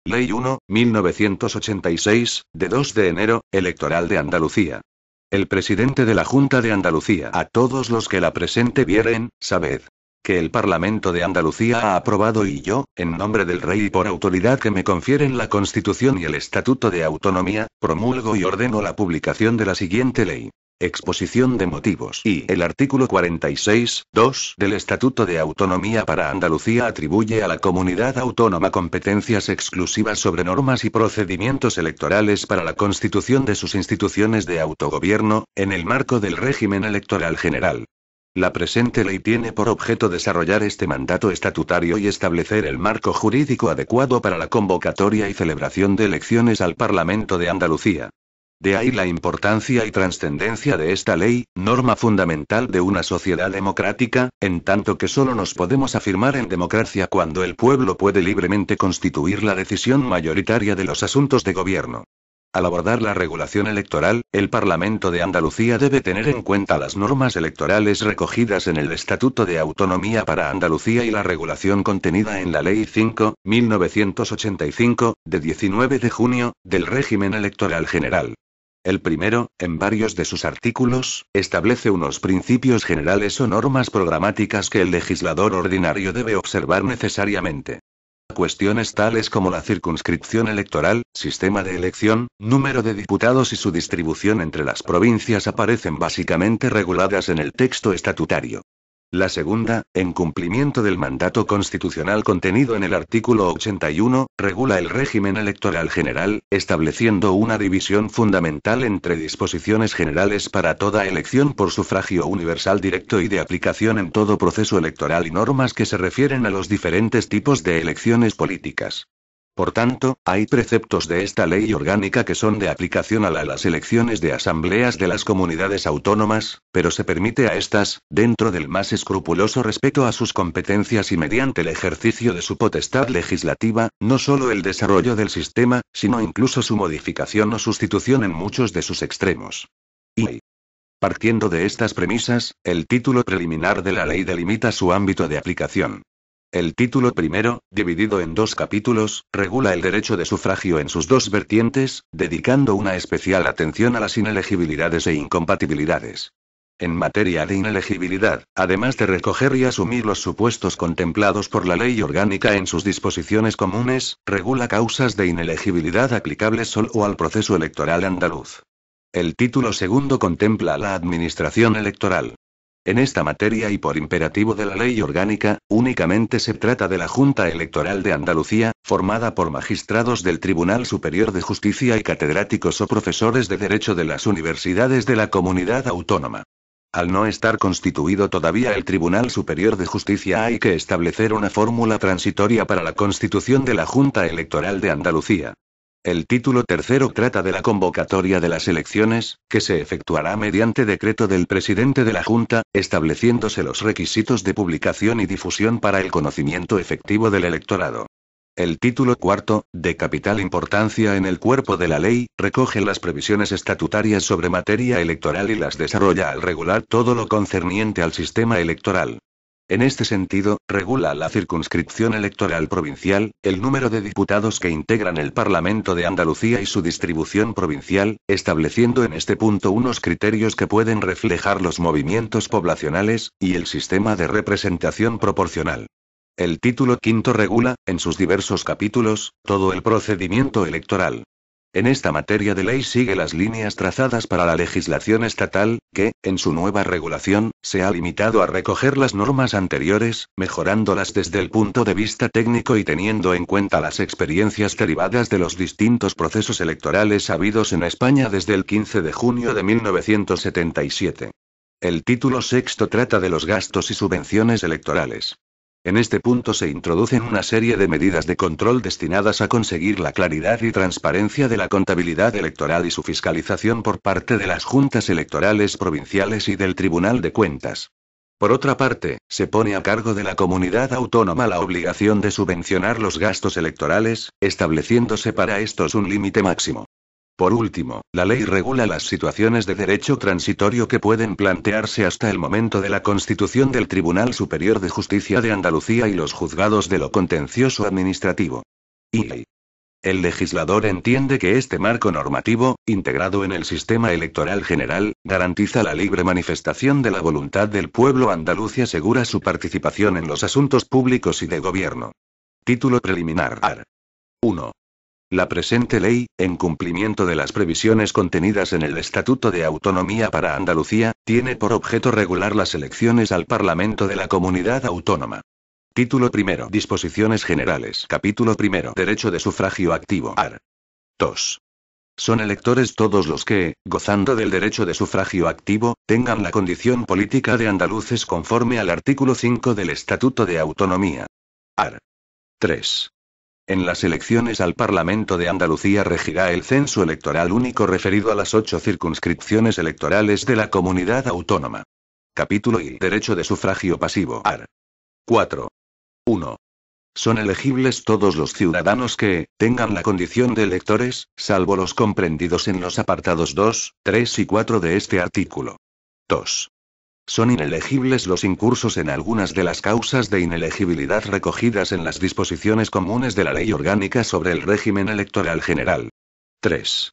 Ley 1, 1986, de 2 de enero, electoral de Andalucía. El presidente de la Junta de Andalucía: a todos los que la presente vieren, sabed que el Parlamento de Andalucía ha aprobado y yo, en nombre del Rey y por autoridad que me confieren la Constitución y el Estatuto de Autonomía, promulgo y ordeno la publicación de la siguiente ley. Exposición de motivos. Y el artículo 46, 2 del Estatuto de Autonomía para Andalucía atribuye a la comunidad autónoma competencias exclusivas sobre normas y procedimientos electorales para la constitución de sus instituciones de autogobierno, en el marco del régimen electoral general. La presente ley tiene por objeto desarrollar este mandato estatutario y establecer el marco jurídico adecuado para la convocatoria y celebración de elecciones al Parlamento de Andalucía. De ahí la importancia y trascendencia de esta ley, norma fundamental de una sociedad democrática, en tanto que solo nos podemos afirmar en democracia cuando el pueblo puede libremente constituir la decisión mayoritaria de los asuntos de gobierno. Al abordar la regulación electoral, el Parlamento de Andalucía debe tener en cuenta las normas electorales recogidas en el Estatuto de Autonomía para Andalucía y la regulación contenida en la Ley 5, 1985, de 19 de junio, del régimen electoral general. El primero, en varios de sus artículos, establece unos principios generales o normas programáticas que el legislador ordinario debe observar necesariamente. Cuestiones tales como la circunscripción electoral, sistema de elección, número de diputados y su distribución entre las provincias aparecen básicamente reguladas en el texto estatutario. La segunda, en cumplimiento del mandato constitucional contenido en el artículo 81, regula el régimen electoral general, estableciendo una división fundamental entre disposiciones generales para toda elección por sufragio universal directo y de aplicación en todo proceso electoral y normas que se refieren a los diferentes tipos de elecciones políticas. Por tanto, hay preceptos de esta ley orgánica que son de aplicación a las elecciones de asambleas de las comunidades autónomas, pero se permite a estas, dentro del más escrupuloso respeto a sus competencias y mediante el ejercicio de su potestad legislativa, no solo el desarrollo del sistema, sino incluso su modificación o sustitución en muchos de sus extremos. Y, partiendo de estas premisas, el título preliminar de la ley delimita su ámbito de aplicación. El título primero, dividido en 2 capítulos, regula el derecho de sufragio en sus 2 vertientes, dedicando una especial atención a las inelegibilidades e incompatibilidades. En materia de inelegibilidad, además de recoger y asumir los supuestos contemplados por la ley orgánica en sus disposiciones comunes, regula causas de inelegibilidad aplicables solo al proceso electoral andaluz. El título segundo contempla la administración electoral. En esta materia y por imperativo de la ley orgánica, únicamente se trata de la Junta Electoral de Andalucía, formada por magistrados del Tribunal Superior de Justicia y catedráticos o profesores de Derecho de las universidades de la comunidad autónoma. Al no estar constituido todavía el Tribunal Superior de Justicia, hay que establecer una fórmula transitoria para la constitución de la Junta Electoral de Andalucía. El título tercero trata de la convocatoria de las elecciones, que se efectuará mediante decreto del presidente de la Junta, estableciéndose los requisitos de publicación y difusión para el conocimiento efectivo del electorado. El título cuarto, de capital importancia en el cuerpo de la ley, recoge las previsiones estatutarias sobre materia electoral y las desarrolla al regular todo lo concerniente al sistema electoral. En este sentido, regula la circunscripción electoral provincial, el número de diputados que integran el Parlamento de Andalucía y su distribución provincial, estableciendo en este punto unos criterios que pueden reflejar los movimientos poblacionales, y el sistema de representación proporcional. El título quinto regula, en sus diversos capítulos, todo el procedimiento electoral. En esta materia de ley sigue las líneas trazadas para la legislación estatal, que, en su nueva regulación, se ha limitado a recoger las normas anteriores, mejorándolas desde el punto de vista técnico y teniendo en cuenta las experiencias derivadas de los distintos procesos electorales habidos en España desde el 15 de junio de 1977. El título sexto trata de los gastos y subvenciones electorales. En este punto se introducen una serie de medidas de control destinadas a conseguir la claridad y transparencia de la contabilidad electoral y su fiscalización por parte de las juntas electorales provinciales y del Tribunal de Cuentas. Por otra parte, se pone a cargo de la comunidad autónoma la obligación de subvencionar los gastos electorales, estableciéndose para estos un límite máximo. Por último, la ley regula las situaciones de derecho transitorio que pueden plantearse hasta el momento de la constitución del Tribunal Superior de Justicia de Andalucía y los juzgados de lo contencioso administrativo. Y El legislador entiende que este marco normativo, integrado en el sistema electoral general, garantiza la libre manifestación de la voluntad del pueblo andaluz y asegura su participación en los asuntos públicos y de gobierno. Título preliminar. Art. 1. La presente ley, en cumplimiento de las previsiones contenidas en el Estatuto de Autonomía para Andalucía, tiene por objeto regular las elecciones al Parlamento de la Comunidad Autónoma. Título primero. Disposiciones generales. Capítulo primero. Derecho de sufragio activo. Art. 2. Son electores todos los que, gozando del derecho de sufragio activo, tengan la condición política de andaluces conforme al artículo 5 del Estatuto de Autonomía. Art. 3. En las elecciones al Parlamento de Andalucía regirá el censo electoral único referido a las 8 circunscripciones electorales de la comunidad autónoma. Capítulo I. Derecho de sufragio pasivo. Art. 4. 1. Son elegibles todos los ciudadanos que tengan la condición de electores, salvo los comprendidos en los apartados 2, 3 y 4 de este artículo. 2. Son inelegibles los incursos en algunas de las causas de inelegibilidad recogidas en las disposiciones comunes de la Ley Orgánica sobre el Régimen Electoral General. 3.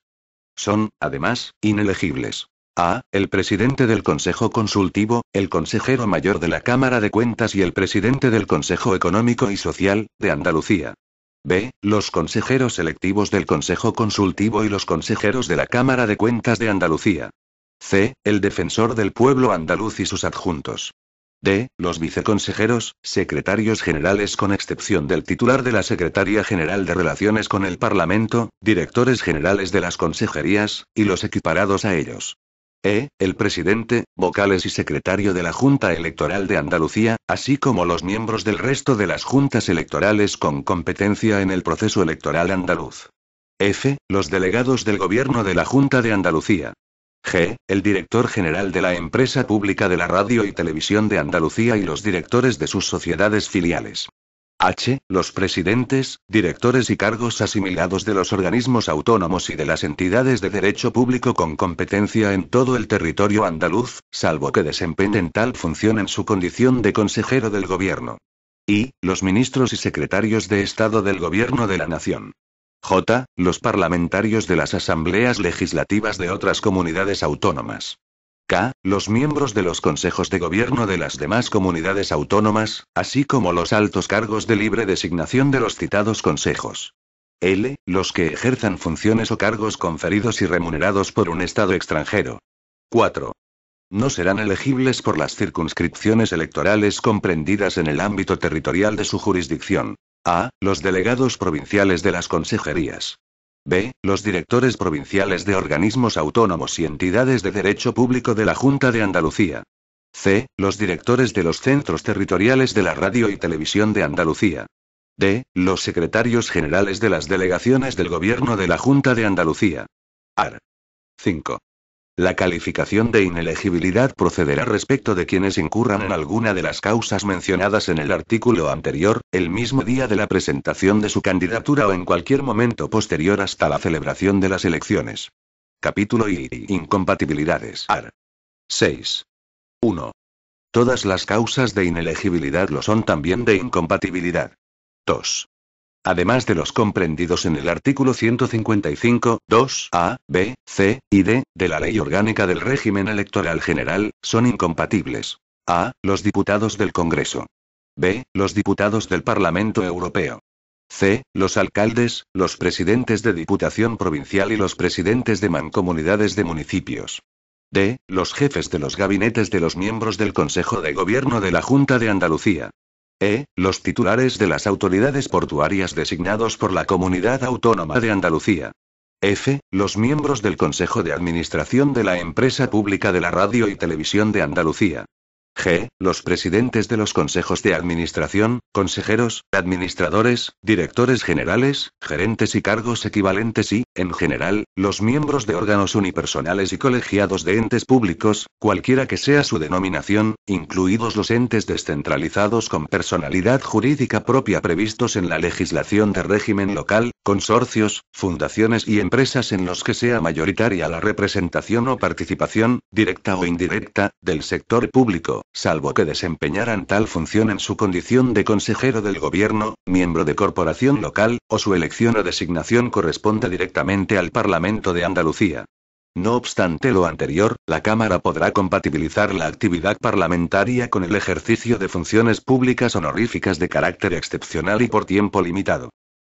Son, además, inelegibles: a. El presidente del Consejo Consultivo, el consejero mayor de la Cámara de Cuentas y el presidente del Consejo Económico y Social, de Andalucía. b. Los consejeros electivos del Consejo Consultivo y los consejeros de la Cámara de Cuentas de Andalucía. c. El defensor del pueblo andaluz y sus adjuntos. d. Los viceconsejeros, secretarios generales con excepción del titular de la Secretaría General de Relaciones con el Parlamento, directores generales de las consejerías, y los equiparados a ellos. El presidente, vocales y secretario de la Junta Electoral de Andalucía, así como los miembros del resto de las juntas electorales con competencia en el proceso electoral andaluz. F. Los delegados del Gobierno de la Junta de Andalucía. G. El director general de la Empresa Pública de la Radio y Televisión de Andalucía y los directores de sus sociedades filiales. H. Los presidentes, directores y cargos asimilados de los organismos autónomos y de las entidades de derecho público con competencia en todo el territorio andaluz, salvo que desempeñen tal función en su condición de consejero del gobierno. I. Los ministros y secretarios de Estado del Gobierno de la Nación. J. Los parlamentarios de las asambleas legislativas de otras comunidades autónomas. K. Los miembros de los consejos de gobierno de las demás comunidades autónomas, así como los altos cargos de libre designación de los citados consejos. L. Los que ejerzan funciones o cargos conferidos y remunerados por un Estado extranjero. 4. No serán elegibles por las circunscripciones electorales comprendidas en el ámbito territorial de su jurisdicción. A. Los delegados provinciales de las consejerías. B. Los directores provinciales de organismos autónomos y entidades de derecho público de la Junta de Andalucía. C. Los directores de los centros territoriales de la Radio y Televisión de Andalucía. D. Los secretarios generales de las delegaciones del Gobierno de la Junta de Andalucía. Art. 5. La calificación de inelegibilidad procederá respecto de quienes incurran en alguna de las causas mencionadas en el artículo anterior, el mismo día de la presentación de su candidatura o en cualquier momento posterior hasta la celebración de las elecciones. Capítulo I. Incompatibilidades. Art. 6. 1. Todas las causas de inelegibilidad lo son también de incompatibilidad. 2. Además de los comprendidos en el artículo 155, 2, A, B, C y D, de la Ley Orgánica del Régimen Electoral General, son incompatibles: a. Los diputados del Congreso. b. Los diputados del Parlamento Europeo. c. Los alcaldes, los presidentes de Diputación Provincial y los presidentes de mancomunidades de municipios. d. Los jefes de los gabinetes de los miembros del Consejo de Gobierno de la Junta de Andalucía. Los titulares de las autoridades portuarias designados por la Comunidad Autónoma de Andalucía. F. Los miembros del Consejo de Administración de la Empresa Pública de la Radio y Televisión de Andalucía. G. Los presidentes de los consejos de administración, consejeros, administradores, directores generales, gerentes y cargos equivalentes y En general, los miembros de órganos unipersonales y colegiados de entes públicos, cualquiera que sea su denominación, incluidos los entes descentralizados con personalidad jurídica propia previstos en la legislación de régimen local, consorcios, fundaciones y empresas en los que sea mayoritaria la representación o participación, directa o indirecta, del sector público, salvo que desempeñaran tal función en su condición de consejero del gobierno, miembro de corporación local, o su elección o designación corresponda directamente al Parlamento de Andalucía. No obstante lo anterior, la Cámara podrá compatibilizar la actividad parlamentaria con el ejercicio de funciones públicas honoríficas de carácter excepcional y por tiempo limitado.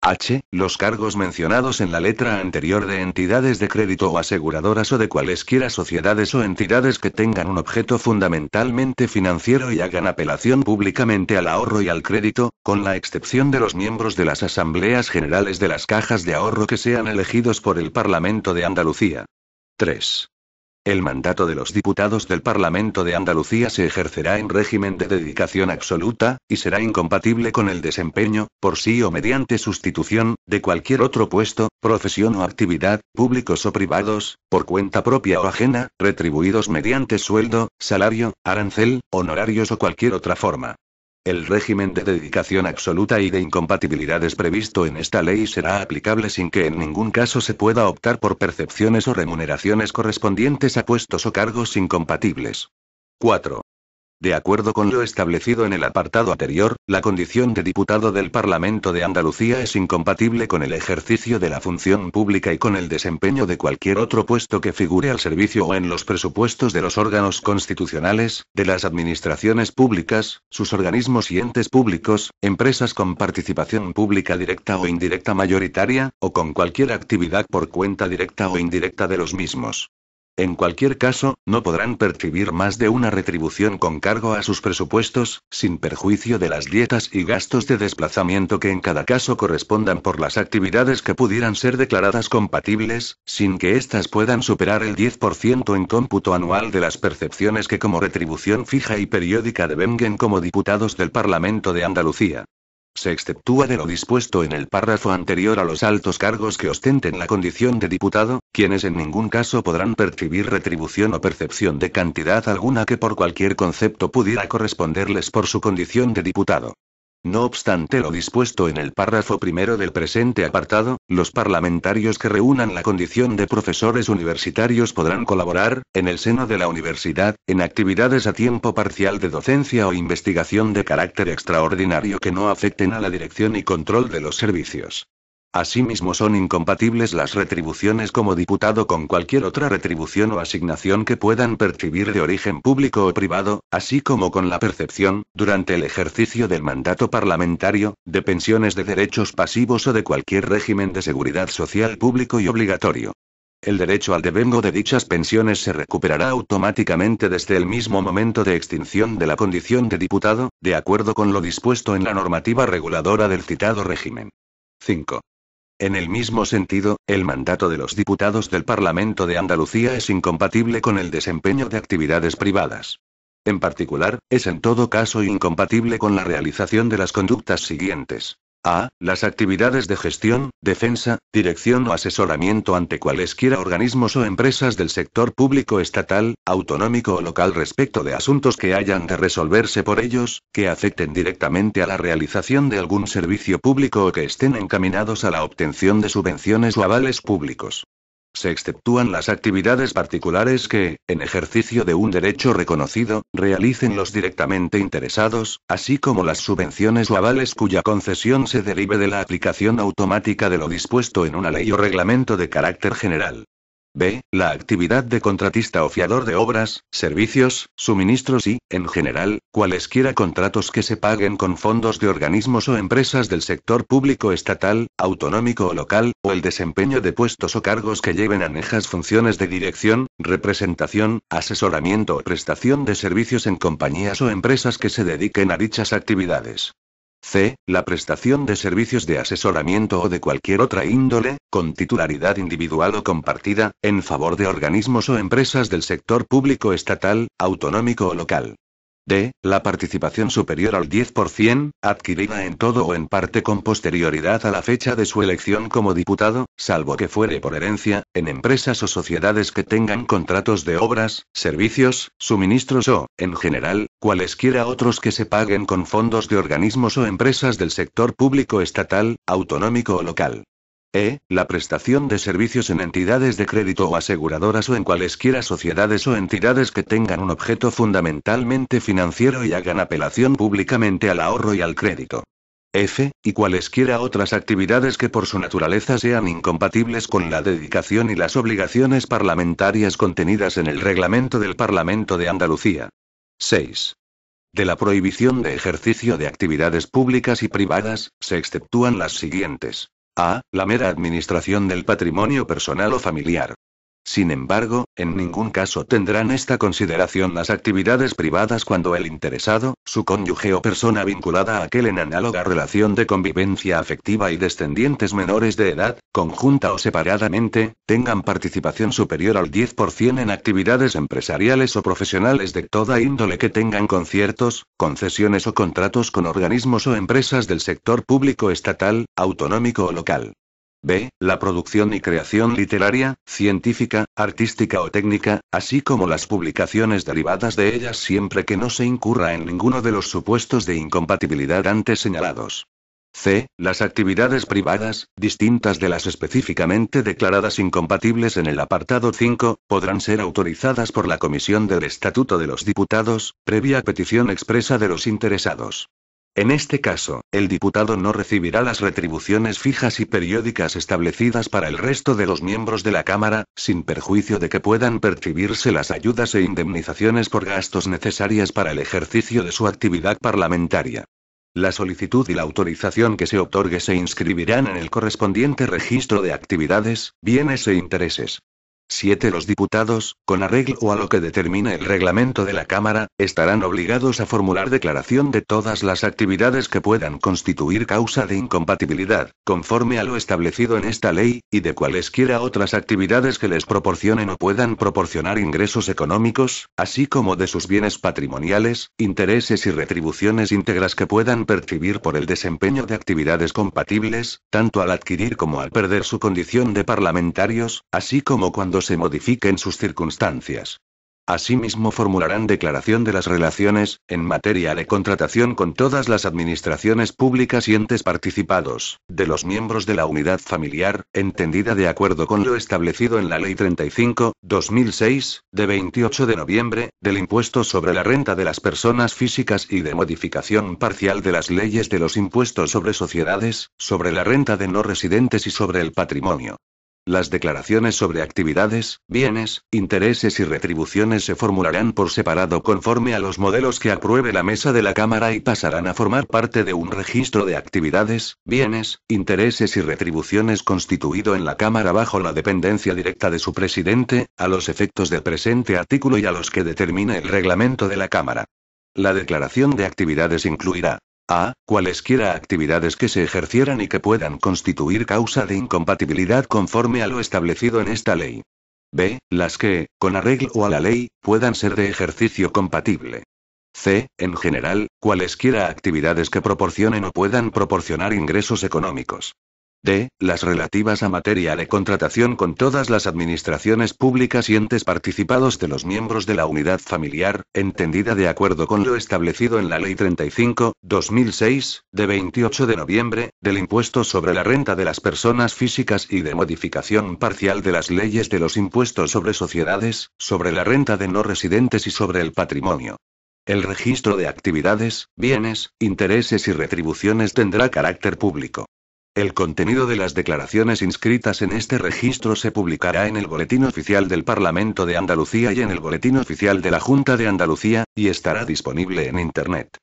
H. Los cargos mencionados en la letra anterior de entidades de crédito o aseguradoras o de cualesquiera sociedades o entidades que tengan un objeto fundamentalmente financiero y hagan apelación públicamente al ahorro y al crédito, con la excepción de los miembros de las asambleas generales de las cajas de ahorro que sean elegidos por el Parlamento de Andalucía. 3. El mandato de los diputados del Parlamento de Andalucía se ejercerá en régimen de dedicación absoluta, y será incompatible con el desempeño, por sí o mediante sustitución, de cualquier otro puesto, profesión o actividad, públicos o privados, por cuenta propia o ajena, retribuidos mediante sueldo, salario, arancel, honorarios o cualquier otra forma. El régimen de dedicación absoluta y de incompatibilidades previsto en esta ley será aplicable sin que en ningún caso se pueda optar por percepciones o remuneraciones correspondientes a puestos o cargos incompatibles. 4. De acuerdo con lo establecido en el apartado anterior, la condición de diputado del Parlamento de Andalucía es incompatible con el ejercicio de la función pública y con el desempeño de cualquier otro puesto que figure al servicio o en los presupuestos de los órganos constitucionales, de las administraciones públicas, sus organismos y entes públicos, empresas con participación pública directa o indirecta mayoritaria, o con cualquier actividad por cuenta directa o indirecta de los mismos. En cualquier caso, no podrán percibir más de una retribución con cargo a sus presupuestos, sin perjuicio de las dietas y gastos de desplazamiento que en cada caso correspondan por las actividades que pudieran ser declaradas compatibles, sin que éstas puedan superar el 10% en cómputo anual de las percepciones que como retribución fija y periódica devenguen como diputados del Parlamento de Andalucía. Se exceptúa de lo dispuesto en el párrafo anterior a los altos cargos que ostenten la condición de diputado, quienes en ningún caso podrán percibir retribución o percepción de cantidad alguna que por cualquier concepto pudiera corresponderles por su condición de diputado. No obstante lo dispuesto en el párrafo primero del presente apartado, los parlamentarios que reúnan la condición de profesores universitarios podrán colaborar, en el seno de la universidad, en actividades a tiempo parcial de docencia o investigación de carácter extraordinario que no afecten a la dirección y control de los servicios. Asimismo son incompatibles las retribuciones como diputado con cualquier otra retribución o asignación que puedan percibir de origen público o privado, así como con la percepción, durante el ejercicio del mandato parlamentario, de pensiones de derechos pasivos o de cualquier régimen de seguridad social público y obligatorio. El derecho al devengo de dichas pensiones se recuperará automáticamente desde el mismo momento de extinción de la condición de diputado, de acuerdo con lo dispuesto en la normativa reguladora del citado régimen. 5. En el mismo sentido, el mandato de los diputados del Parlamento de Andalucía es incompatible con el desempeño de actividades privadas. En particular, es en todo caso incompatible con la realización de las conductas siguientes. A. Las actividades de gestión, defensa, dirección o asesoramiento ante cualesquiera organismos o empresas del sector público estatal, autonómico o local respecto de asuntos que hayan de resolverse por ellos, que afecten directamente a la realización de algún servicio público o que estén encaminados a la obtención de subvenciones o avales públicos. Se exceptúan las actividades particulares que, en ejercicio de un derecho reconocido, realicen los directamente interesados, así como las subvenciones o avales cuya concesión se derive de la aplicación automática de lo dispuesto en una ley o reglamento de carácter general. B. La actividad de contratista o fiador de obras, servicios, suministros y, en general, cualesquiera contratos que se paguen con fondos de organismos o empresas del sector público estatal, autonómico o local, o el desempeño de puestos o cargos que lleven anejas funciones de dirección, representación, asesoramiento o prestación de servicios en compañías o empresas que se dediquen a dichas actividades. C. La prestación de servicios de asesoramiento o de cualquier otra índole, con titularidad individual o compartida, en favor de organismos o empresas del sector público estatal, autonómico o local. D. La participación superior al 10%, adquirida en todo o en parte con posterioridad a la fecha de su elección como diputado, salvo que fuere por herencia, en empresas o sociedades que tengan contratos de obras, servicios, suministros o, en general, cualesquiera otros que se paguen con fondos de organismos o empresas del sector público estatal, autonómico o local. La prestación de servicios en entidades de crédito o aseguradoras o en cualesquiera sociedades o entidades que tengan un objeto fundamentalmente financiero y hagan apelación públicamente al ahorro y al crédito. Y cualesquiera otras actividades que por su naturaleza sean incompatibles con la dedicación y las obligaciones parlamentarias contenidas en el reglamento del Parlamento de Andalucía. 6. De la prohibición de ejercicio de actividades públicas y privadas, se exceptúan las siguientes. A. La mera administración del patrimonio personal o familiar. Sin embargo, en ningún caso tendrán esta consideración las actividades privadas cuando el interesado, su cónyuge o persona vinculada a aquel en análoga relación de convivencia afectiva y descendientes menores de edad, conjunta o separadamente, tengan participación superior al 10% en actividades empresariales o profesionales de toda índole que tengan conciertos, concesiones o contratos con organismos o empresas del sector público estatal, autonómico o local. B. La producción y creación literaria, científica, artística o técnica, así como las publicaciones derivadas de ellas siempre que no se incurra en ninguno de los supuestos de incompatibilidad antes señalados. C. Las actividades privadas, distintas de las específicamente declaradas incompatibles en el apartado 5, podrán ser autorizadas por la Comisión del Estatuto de los Diputados, previa petición expresa de los interesados. En este caso, el diputado no recibirá las retribuciones fijas y periódicas establecidas para el resto de los miembros de la Cámara, sin perjuicio de que puedan percibirse las ayudas e indemnizaciones por gastos necesarias para el ejercicio de su actividad parlamentaria. La solicitud y la autorización que se otorgue se inscribirán en el correspondiente registro de actividades, bienes e intereses. 7. Los diputados, con arreglo a lo que determine el reglamento de la Cámara, estarán obligados a formular declaración de todas las actividades que puedan constituir causa de incompatibilidad, conforme a lo establecido en esta ley, y de cualesquiera otras actividades que les proporcionen o puedan proporcionar ingresos económicos, así como de sus bienes patrimoniales, intereses y retribuciones íntegras que puedan percibir por el desempeño de actividades compatibles, tanto al adquirir como al perder su condición de parlamentarios, así como cuando se modifiquen sus circunstancias. Asimismo formularán declaración de las relaciones, en materia de contratación con todas las administraciones públicas y entes participados, de los miembros de la unidad familiar, entendida de acuerdo con lo establecido en la Ley 35/2006, de 28 de noviembre, del impuesto sobre la renta de las personas físicas y de modificación parcial de las leyes de los impuestos sobre sociedades, sobre la renta de no residentes y sobre el patrimonio. Las declaraciones sobre actividades, bienes, intereses y retribuciones se formularán por separado conforme a los modelos que apruebe la mesa de la Cámara y pasarán a formar parte de un registro de actividades, bienes, intereses y retribuciones constituido en la Cámara bajo la dependencia directa de su presidente, a los efectos del presente artículo y a los que determine el reglamento de la Cámara. La declaración de actividades incluirá: A. Cualesquiera actividades que se ejercieran y que puedan constituir causa de incompatibilidad conforme a lo establecido en esta ley. B. Las que, con arreglo a la ley, puedan ser de ejercicio compatible. C. En general, cualesquiera actividades que proporcionen o puedan proporcionar ingresos económicos. D. Las relativas a materia de contratación con todas las administraciones públicas y entes participados de los miembros de la unidad familiar, entendida de acuerdo con lo establecido en la Ley 35/2006, de 28 de noviembre, del impuesto sobre la renta de las personas físicas y de modificación parcial de las leyes de los impuestos sobre sociedades, sobre la renta de no residentes y sobre el patrimonio. El registro de actividades, bienes, intereses y retribuciones tendrá carácter público. El contenido de las declaraciones inscritas en este registro se publicará en el Boletín Oficial del Parlamento de Andalucía y en el Boletín Oficial de la Junta de Andalucía, y estará disponible en Internet.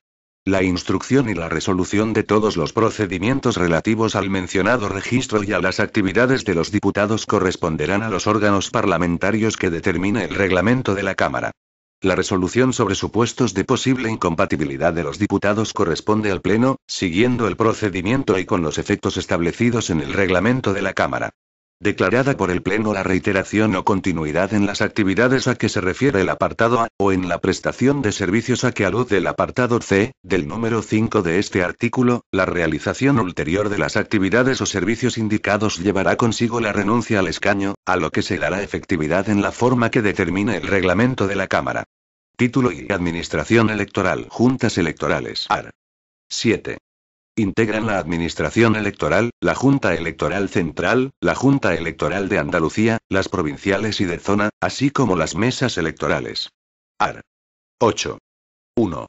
La instrucción y la resolución de todos los procedimientos relativos al mencionado registro y a las actividades de los diputados corresponderán a los órganos parlamentarios que determine el reglamento de la Cámara. La resolución sobre supuestos de posible incompatibilidad de los diputados corresponde al Pleno, siguiendo el procedimiento y con los efectos establecidos en el reglamento de la Cámara. Declarada por el Pleno la reiteración o continuidad en las actividades a que se refiere el apartado A, o en la prestación de servicios a que alude el apartado C, del número 5 de este artículo, la realización ulterior de las actividades o servicios indicados llevará consigo la renuncia al escaño, a lo que se dará efectividad en la forma que determine el reglamento de la Cámara. Título y Administración Electoral. Juntas Electorales. Art. 7. Integran la Administración Electoral, la Junta Electoral Central, la Junta Electoral de Andalucía, las provinciales y de zona, así como las mesas electorales. Art. 8. 1.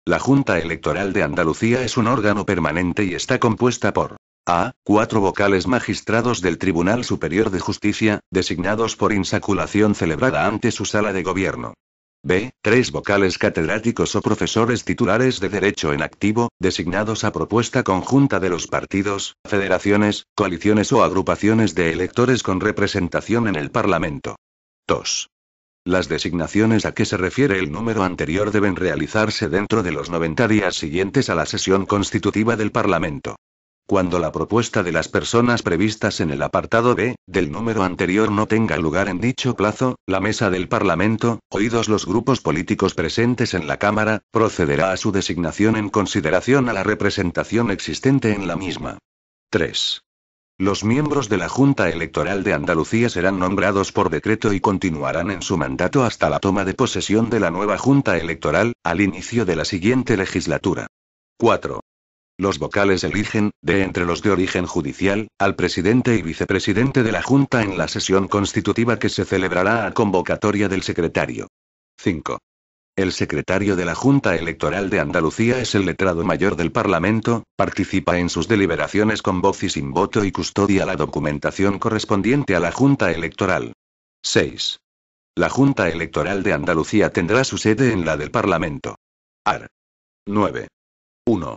La Junta Electoral de Andalucía es un órgano permanente y está compuesta por a. 4 vocales magistrados del Tribunal Superior de Justicia, designados por insaculación celebrada ante su sala de gobierno. B. 3 vocales catedráticos o profesores titulares de Derecho en activo, designados a propuesta conjunta de los partidos, federaciones, coaliciones o agrupaciones de electores con representación en el Parlamento. 2. Las designaciones a que se refiere el número anterior deben realizarse dentro de los 90 días siguientes a la sesión constitutiva del Parlamento. Cuando la propuesta de las personas previstas en el apartado B, del número anterior no tenga lugar en dicho plazo, la mesa del Parlamento, oídos los grupos políticos presentes en la Cámara, procederá a su designación en consideración a la representación existente en la misma. 3. Los miembros de la Junta Electoral de Andalucía serán nombrados por decreto y continuarán en su mandato hasta la toma de posesión de la nueva Junta Electoral, al inicio de la siguiente legislatura. 4. Los vocales eligen, de entre los de origen judicial, al presidente y vicepresidente de la Junta en la sesión constitutiva que se celebrará a convocatoria del secretario. 5. El secretario de la Junta Electoral de Andalucía es el letrado mayor del Parlamento, participa en sus deliberaciones con voz y sin voto y custodia la documentación correspondiente a la Junta Electoral. 6. La Junta Electoral de Andalucía tendrá su sede en la del Parlamento. Art. 9. 1.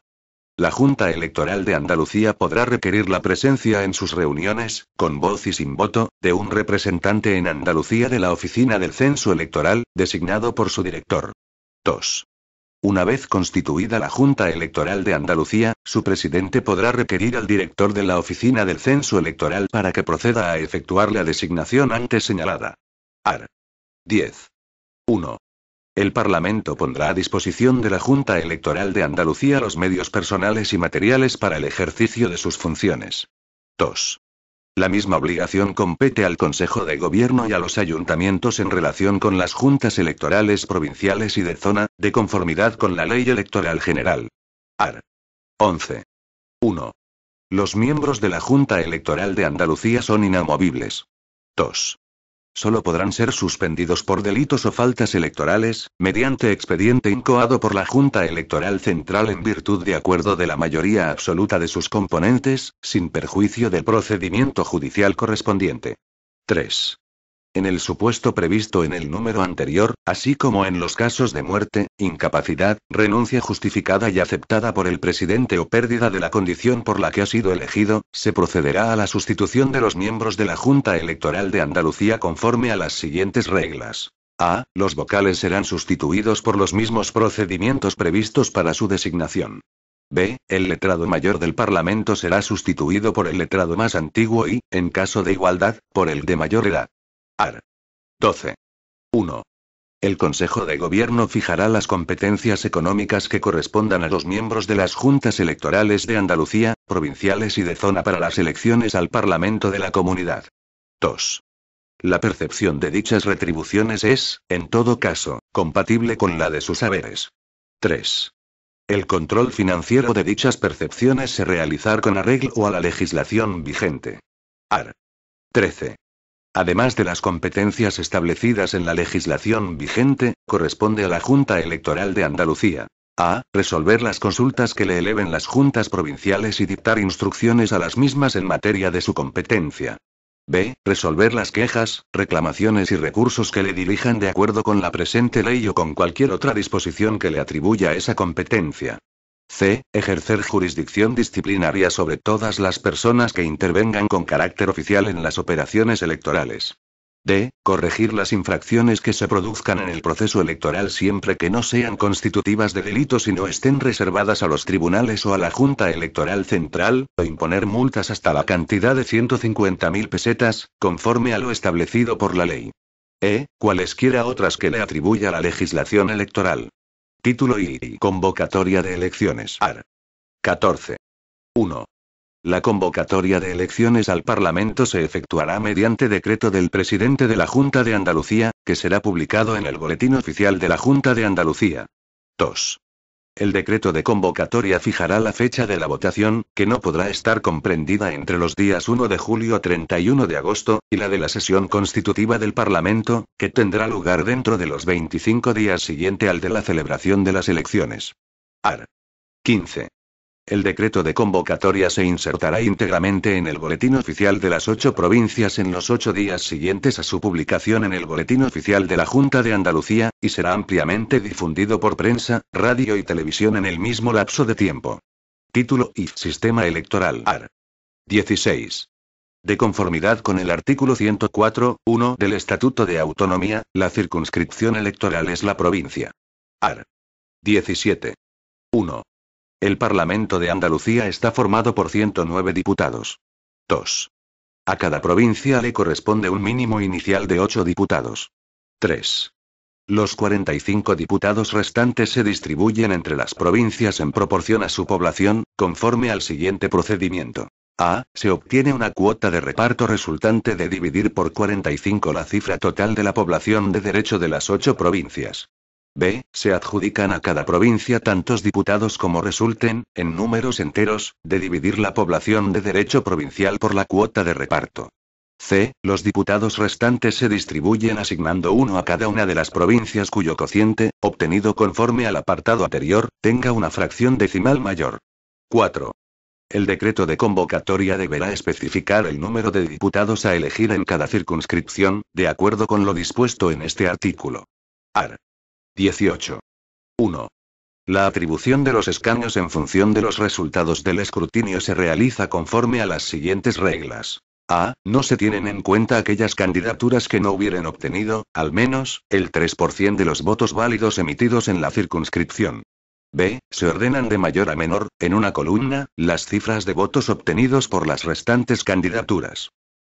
La Junta Electoral de Andalucía podrá requerir la presencia en sus reuniones, con voz y sin voto, de un representante en Andalucía de la Oficina del Censo Electoral, designado por su director. 2. Una vez constituida la Junta Electoral de Andalucía, su presidente podrá requerir al director de la Oficina del Censo Electoral para que proceda a efectuar la designación antes señalada. Art. 10. 1. El Parlamento pondrá a disposición de la Junta Electoral de Andalucía los medios personales y materiales para el ejercicio de sus funciones. 2. La misma obligación compete al Consejo de Gobierno y a los ayuntamientos en relación con las juntas electorales provinciales y de zona, de conformidad con la Ley Electoral General. Art. 11. 1. Los miembros de la Junta Electoral de Andalucía son inamovibles. 2. Solo podrán ser suspendidos por delitos o faltas electorales, mediante expediente incoado por la Junta Electoral Central en virtud de acuerdo de la mayoría absoluta de sus componentes, sin perjuicio del procedimiento judicial correspondiente. 3. En el supuesto previsto en el número anterior, así como en los casos de muerte, incapacidad, renuncia justificada y aceptada por el presidente o pérdida de la condición por la que ha sido elegido, se procederá a la sustitución de los miembros de la Junta Electoral de Andalucía conforme a las siguientes reglas. A. Los vocales serán sustituidos por los mismos procedimientos previstos para su designación. B. El letrado mayor del Parlamento será sustituido por el letrado más antiguo y, en caso de igualdad, por el de mayor edad. Art. 12. 1. El Consejo de Gobierno fijará las competencias económicas que correspondan a los miembros de las juntas electorales de Andalucía, provinciales y de zona para las elecciones al Parlamento de la Comunidad. 2. La percepción de dichas retribuciones es, en todo caso, compatible con la de sus haberes. 3. El control financiero de dichas percepciones se realizará con arreglo a la legislación vigente. Art. 13. Además de las competencias establecidas en la legislación vigente, corresponde a la Junta Electoral de Andalucía. A. Resolver las consultas que le eleven las juntas provinciales y dictar instrucciones a las mismas en materia de su competencia. B. Resolver las quejas, reclamaciones y recursos que le dirijan de acuerdo con la presente ley o con cualquier otra disposición que le atribuya esa competencia. C. Ejercer jurisdicción disciplinaria sobre todas las personas que intervengan con carácter oficial en las operaciones electorales. D. Corregir las infracciones que se produzcan en el proceso electoral siempre que no sean constitutivas de delitos y no estén reservadas a los tribunales o a la Junta Electoral Central, o imponer multas hasta la cantidad de 150.000 pesetas, conforme a lo establecido por la ley. E. Cualesquiera otras que le atribuya la legislación electoral. Título y convocatoria de elecciones. Art. 14. 1. La convocatoria de elecciones al Parlamento se efectuará mediante decreto del presidente de la Junta de Andalucía, que será publicado en el Boletín Oficial de la Junta de Andalucía. 2. El decreto de convocatoria fijará la fecha de la votación, que no podrá estar comprendida entre los días 1 de julio a 31 de agosto, y la de la sesión constitutiva del Parlamento, que tendrá lugar dentro de los 25 días siguiente al de la celebración de las elecciones. Art. 15. El decreto de convocatoria se insertará íntegramente en el Boletín Oficial de las 8 provincias en los 8 días siguientes a su publicación en el Boletín Oficial de la Junta de Andalucía, y será ampliamente difundido por prensa, radio y televisión en el mismo lapso de tiempo. Título y Sistema Electoral. Art. 16. De conformidad con el artículo 104.1 del Estatuto de Autonomía, la circunscripción electoral es la provincia. Art. 17. 1. El Parlamento de Andalucía está formado por 109 diputados. 2. A cada provincia le corresponde un mínimo inicial de 8 diputados. 3. Los 45 diputados restantes se distribuyen entre las provincias en proporción a su población, conforme al siguiente procedimiento. A. Se obtiene una cuota de reparto resultante de dividir por 45 la cifra total de la población de derecho de las 8 provincias. B. Se adjudican a cada provincia tantos diputados como resulten, en números enteros, de dividir la población de derecho provincial por la cuota de reparto. C. Los diputados restantes se distribuyen asignando uno a cada una de las provincias cuyo cociente, obtenido conforme al apartado anterior, tenga una fracción decimal mayor. 4. El decreto de convocatoria deberá especificar el número de diputados a elegir en cada circunscripción, de acuerdo con lo dispuesto en este artículo. Art. 18. 1. La atribución de los escaños en función de los resultados del escrutinio se realiza conforme a las siguientes reglas. A. No se tienen en cuenta aquellas candidaturas que no hubieran obtenido, al menos, el 3% de los votos válidos emitidos en la circunscripción. B. Se ordenan de mayor a menor, en una columna, las cifras de votos obtenidos por las restantes candidaturas.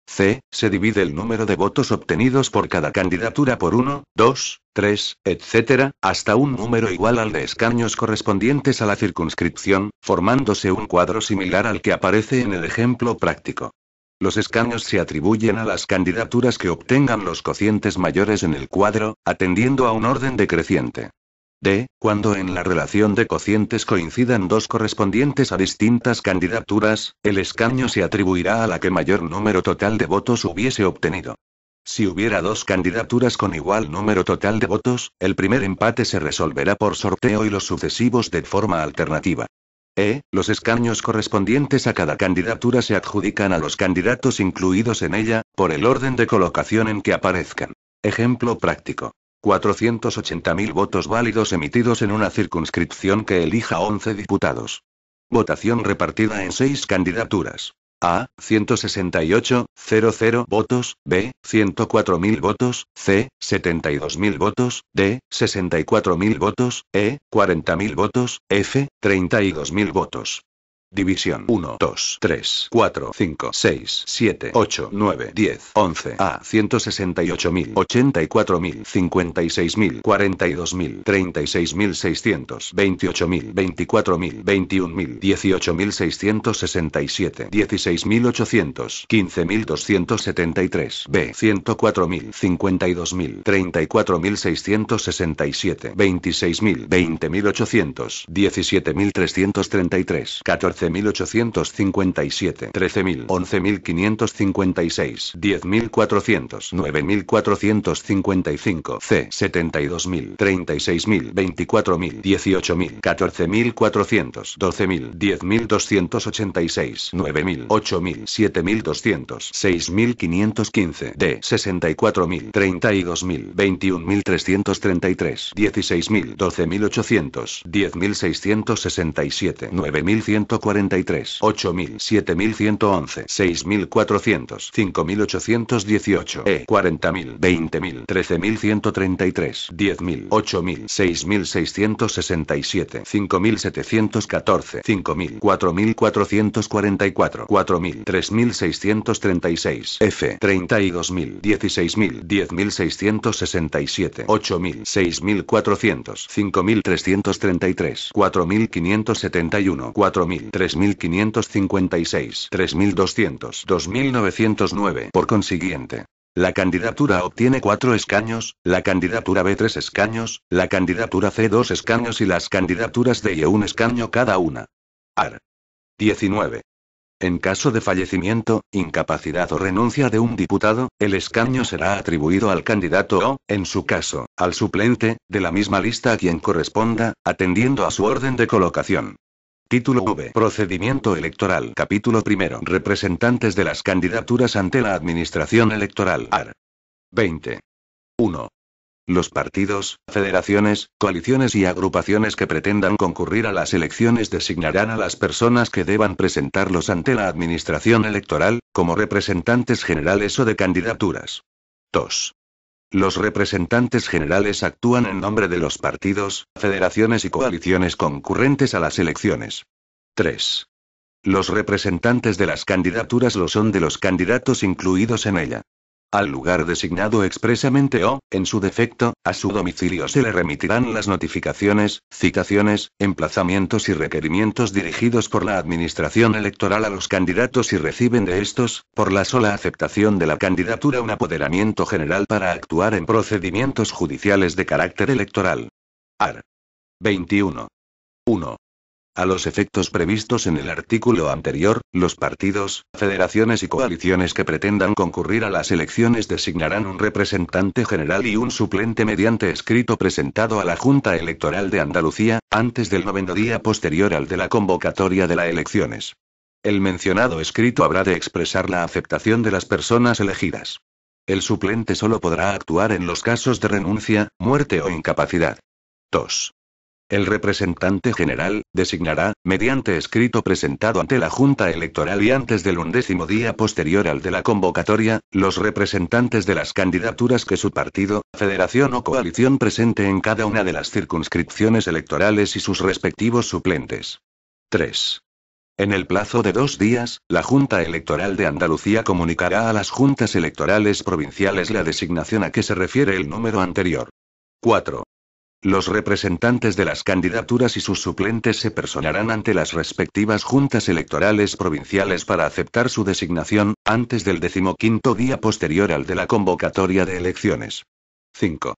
C. Se divide el número de votos obtenidos por cada candidatura por 1, 2, 3, etc., hasta un número igual al de escaños correspondientes a la circunscripción, formándose un cuadro similar al que aparece en el ejemplo práctico. Los escaños se atribuyen a las candidaturas que obtengan los cocientes mayores en el cuadro, atendiendo a un orden decreciente. D. Cuando en la relación de cocientes coincidan dos correspondientes a distintas candidaturas, el escaño se atribuirá a la que mayor número total de votos hubiese obtenido. Si hubiera dos candidaturas con igual número total de votos, el primer empate se resolverá por sorteo y los sucesivos de forma alternativa. E. Los escaños correspondientes a cada candidatura se adjudican a los candidatos incluidos en ella, por el orden de colocación en que aparezcan. Ejemplo práctico. 480.000 votos válidos emitidos en una circunscripción que elija 11 diputados. Votación repartida en 6 candidaturas. A. 168.00 votos. B. 104.000 votos. C. 72.000 votos. D. 64.000 votos. E. 40.000 votos. F. 32.000 votos. División 1, 2, 3, 4, 5, 6, 7, 8, 9, 10, 11. A. 168.000, 84.000, 56.000, 42.000, 36.600, 28.000, 24.000, 21.000, 18.667, 16.800, 15.273. B. 104.000, 52.000, 34.667, 26.000, 20.800, 17.333, 14.857, 13.000, 11.556, 10.400, 9.455. C. 72.000, 36.000, 24.000, 18.000, 14.400, 12.000, 10.286, 9.000, 8.000, 7.200, 6.515. D. 64.000, 32.000, 21.333, 16.000, 12.800, 10.667, 9.140. 6.043, 8.000, 7.111, 6.400, 5.818, 40.000, 20.000, 13.133, 10.000, 8.000, 6.667, 5.714, 5.000, 4.444, 4.000, 3.636, F, 32.000, 16.000, 10.667, 8.000, 6.400, 5.333, 4.571, 4.000, 3.556, 3.200, 2.909. Por consiguiente, la candidatura A obtiene 4 escaños, la candidatura B 3 escaños, la candidatura C 2 escaños y las candidaturas D y E 1 escaño cada una. AR. 19. En caso de fallecimiento, incapacidad o renuncia de un diputado, el escaño será atribuido al candidato o, en su caso, al suplente, de la misma lista a quien corresponda, atendiendo a su orden de colocación. Título V. Procedimiento electoral. Capítulo primero. Representantes de las candidaturas ante la Administración Electoral. AR. 20. 1. Los partidos, federaciones, coaliciones y agrupaciones que pretendan concurrir a las elecciones designarán a las personas que deban presentarlos ante la Administración Electoral, como representantes generales o de candidaturas. 2. Los representantes generales actúan en nombre de los partidos, federaciones y coaliciones concurrentes a las elecciones. 3. Los representantes de las candidaturas lo son de los candidatos incluidos en ella. Al lugar designado expresamente o, en su defecto, a su domicilio se le remitirán las notificaciones, citaciones, emplazamientos y requerimientos dirigidos por la Administración Electoral a los candidatos y reciben de estos, por la sola aceptación de la candidatura, un apoderamiento general para actuar en procedimientos judiciales de carácter electoral. AR. 21. 1. A los efectos previstos en el artículo anterior, los partidos, federaciones y coaliciones que pretendan concurrir a las elecciones designarán un representante general y un suplente mediante escrito presentado a la Junta Electoral de Andalucía, antes del 9º día posterior al de la convocatoria de las elecciones. El mencionado escrito habrá de expresar la aceptación de las personas elegidas. El suplente solo podrá actuar en los casos de renuncia, muerte o incapacidad. 2. El representante general designará, mediante escrito presentado ante la Junta Electoral y antes del 11º día posterior al de la convocatoria, los representantes de las candidaturas que su partido, federación o coalición presente en cada una de las circunscripciones electorales y sus respectivos suplentes. 3. En el plazo de 2 días, la Junta Electoral de Andalucía comunicará a las juntas electorales provinciales la designación a que se refiere el número anterior. 4. Los representantes de las candidaturas y sus suplentes se personarán ante las respectivas juntas electorales provinciales para aceptar su designación, antes del 15º día posterior al de la convocatoria de elecciones. 5.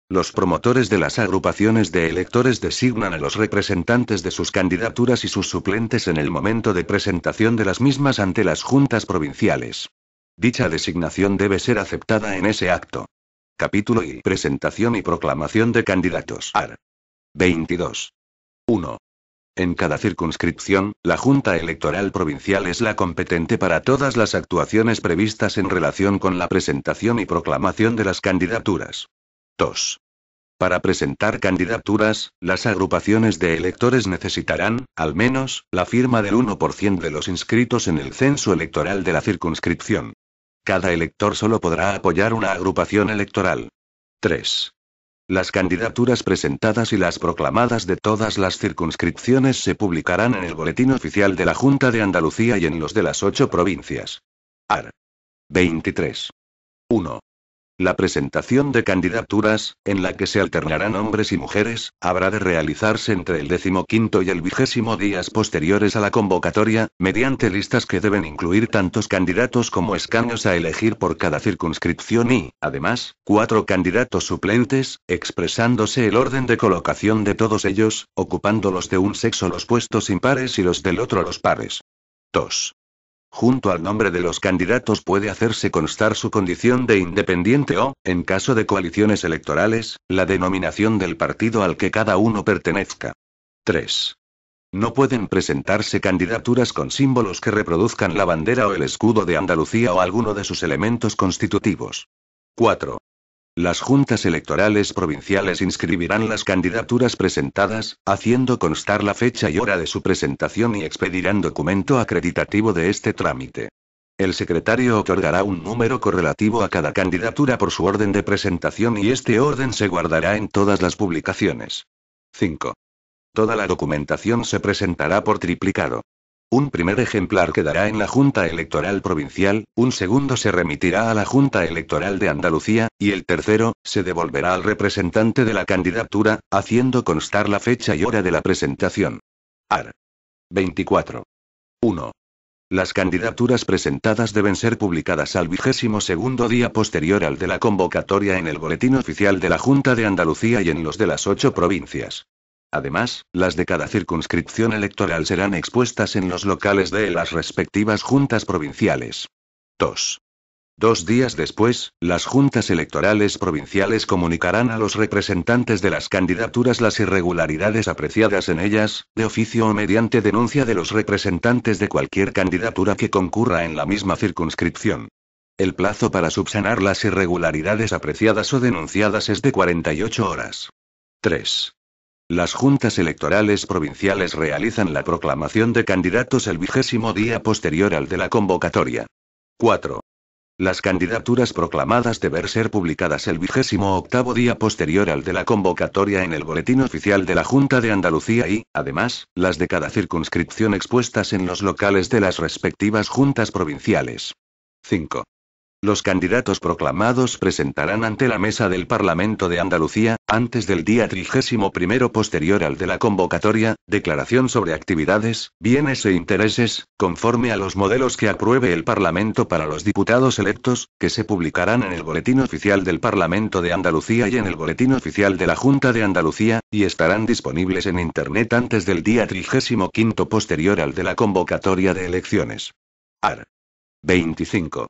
Los promotores de las agrupaciones de electores designan a los representantes de sus candidaturas y sus suplentes en el momento de presentación de las mismas ante las juntas provinciales. Dicha designación debe ser aceptada en ese acto. Capítulo I. Presentación y proclamación de candidatos. AR. 22. 1. En cada circunscripción, la Junta Electoral Provincial es la competente para todas las actuaciones previstas en relación con la presentación y proclamación de las candidaturas. 2. Para presentar candidaturas, las agrupaciones de electores necesitarán, al menos, la firma del 1% de los inscritos en el censo electoral de la circunscripción. Cada elector solo podrá apoyar una agrupación electoral. 3. Las candidaturas presentadas y las proclamadas de todas las circunscripciones se publicarán en el Boletín Oficial de la Junta de Andalucía y en los de las 8 provincias. AR. 23. 1. La presentación de candidaturas, en la que se alternarán hombres y mujeres, habrá de realizarse entre el 15º y el 20º días posteriores a la convocatoria, mediante listas que deben incluir tantos candidatos como escaños a elegir por cada circunscripción y, además, 4 candidatos suplentes, expresándose el orden de colocación de todos ellos, ocupando los de un sexo los puestos impares y los del otro los pares. 2. Junto al nombre de los candidatos puede hacerse constar su condición de independiente o, en caso de coaliciones electorales, la denominación del partido al que cada uno pertenezca. 3. No pueden presentarse candidaturas con símbolos que reproduzcan la bandera o el escudo de Andalucía o alguno de sus elementos constitutivos. 4. Las juntas electorales provinciales inscribirán las candidaturas presentadas, haciendo constar la fecha y hora de su presentación y expedirán documento acreditativo de este trámite. El secretario otorgará un número correlativo a cada candidatura por su orden de presentación y este orden se guardará en todas las publicaciones. 5. Toda la documentación se presentará por triplicado. Un primer ejemplar quedará en la Junta Electoral Provincial, un segundo se remitirá a la Junta Electoral de Andalucía, y el tercero, se devolverá al representante de la candidatura, haciendo constar la fecha y hora de la presentación. Art. 24. 1. Las candidaturas presentadas deben ser publicadas al 22º día posterior al de la convocatoria en el Boletín Oficial de la Junta de Andalucía y en los de las 8 provincias. Además, las de cada circunscripción electoral serán expuestas en los locales de las respectivas juntas provinciales. 2. 2 días después, las juntas electorales provinciales comunicarán a los representantes de las candidaturas las irregularidades apreciadas en ellas, de oficio o mediante denuncia de los representantes de cualquier candidatura que concurra en la misma circunscripción. El plazo para subsanar las irregularidades apreciadas o denunciadas es de 48 horas. 3. Las juntas electorales provinciales realizan la proclamación de candidatos el 20º día posterior al de la convocatoria. 4. Las candidaturas proclamadas deber ser publicadas el 28º día posterior al de la convocatoria en el Boletín Oficial de la Junta de Andalucía y, además, las de cada circunscripción expuestas en los locales de las respectivas juntas provinciales. 5. Los candidatos proclamados presentarán ante la mesa del Parlamento de Andalucía, antes del día 31º posterior al de la convocatoria, declaración sobre actividades, bienes e intereses, conforme a los modelos que apruebe el Parlamento para los diputados electos, que se publicarán en el Boletín Oficial del Parlamento de Andalucía y en el Boletín Oficial de la Junta de Andalucía, y estarán disponibles en Internet antes del día 35º posterior al de la convocatoria de elecciones. Art. 25.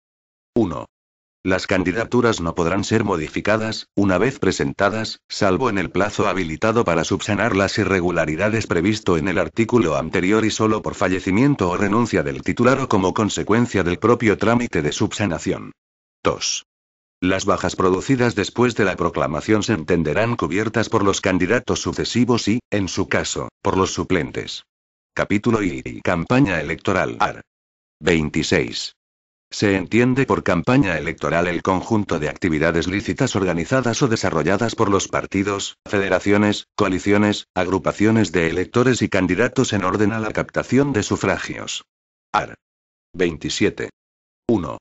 1. Las candidaturas no podrán ser modificadas, una vez presentadas, salvo en el plazo habilitado para subsanar las irregularidades previsto en el artículo anterior y solo por fallecimiento o renuncia del titular o como consecuencia del propio trámite de subsanación. 2. Las bajas producidas después de la proclamación se entenderán cubiertas por los candidatos sucesivos y, en su caso, por los suplentes. Capítulo y campaña electoral. Art. 26. Se entiende por campaña electoral el conjunto de actividades lícitas organizadas o desarrolladas por los partidos, federaciones, coaliciones, agrupaciones de electores y candidatos en orden a la captación de sufragios. Art. 27. 1.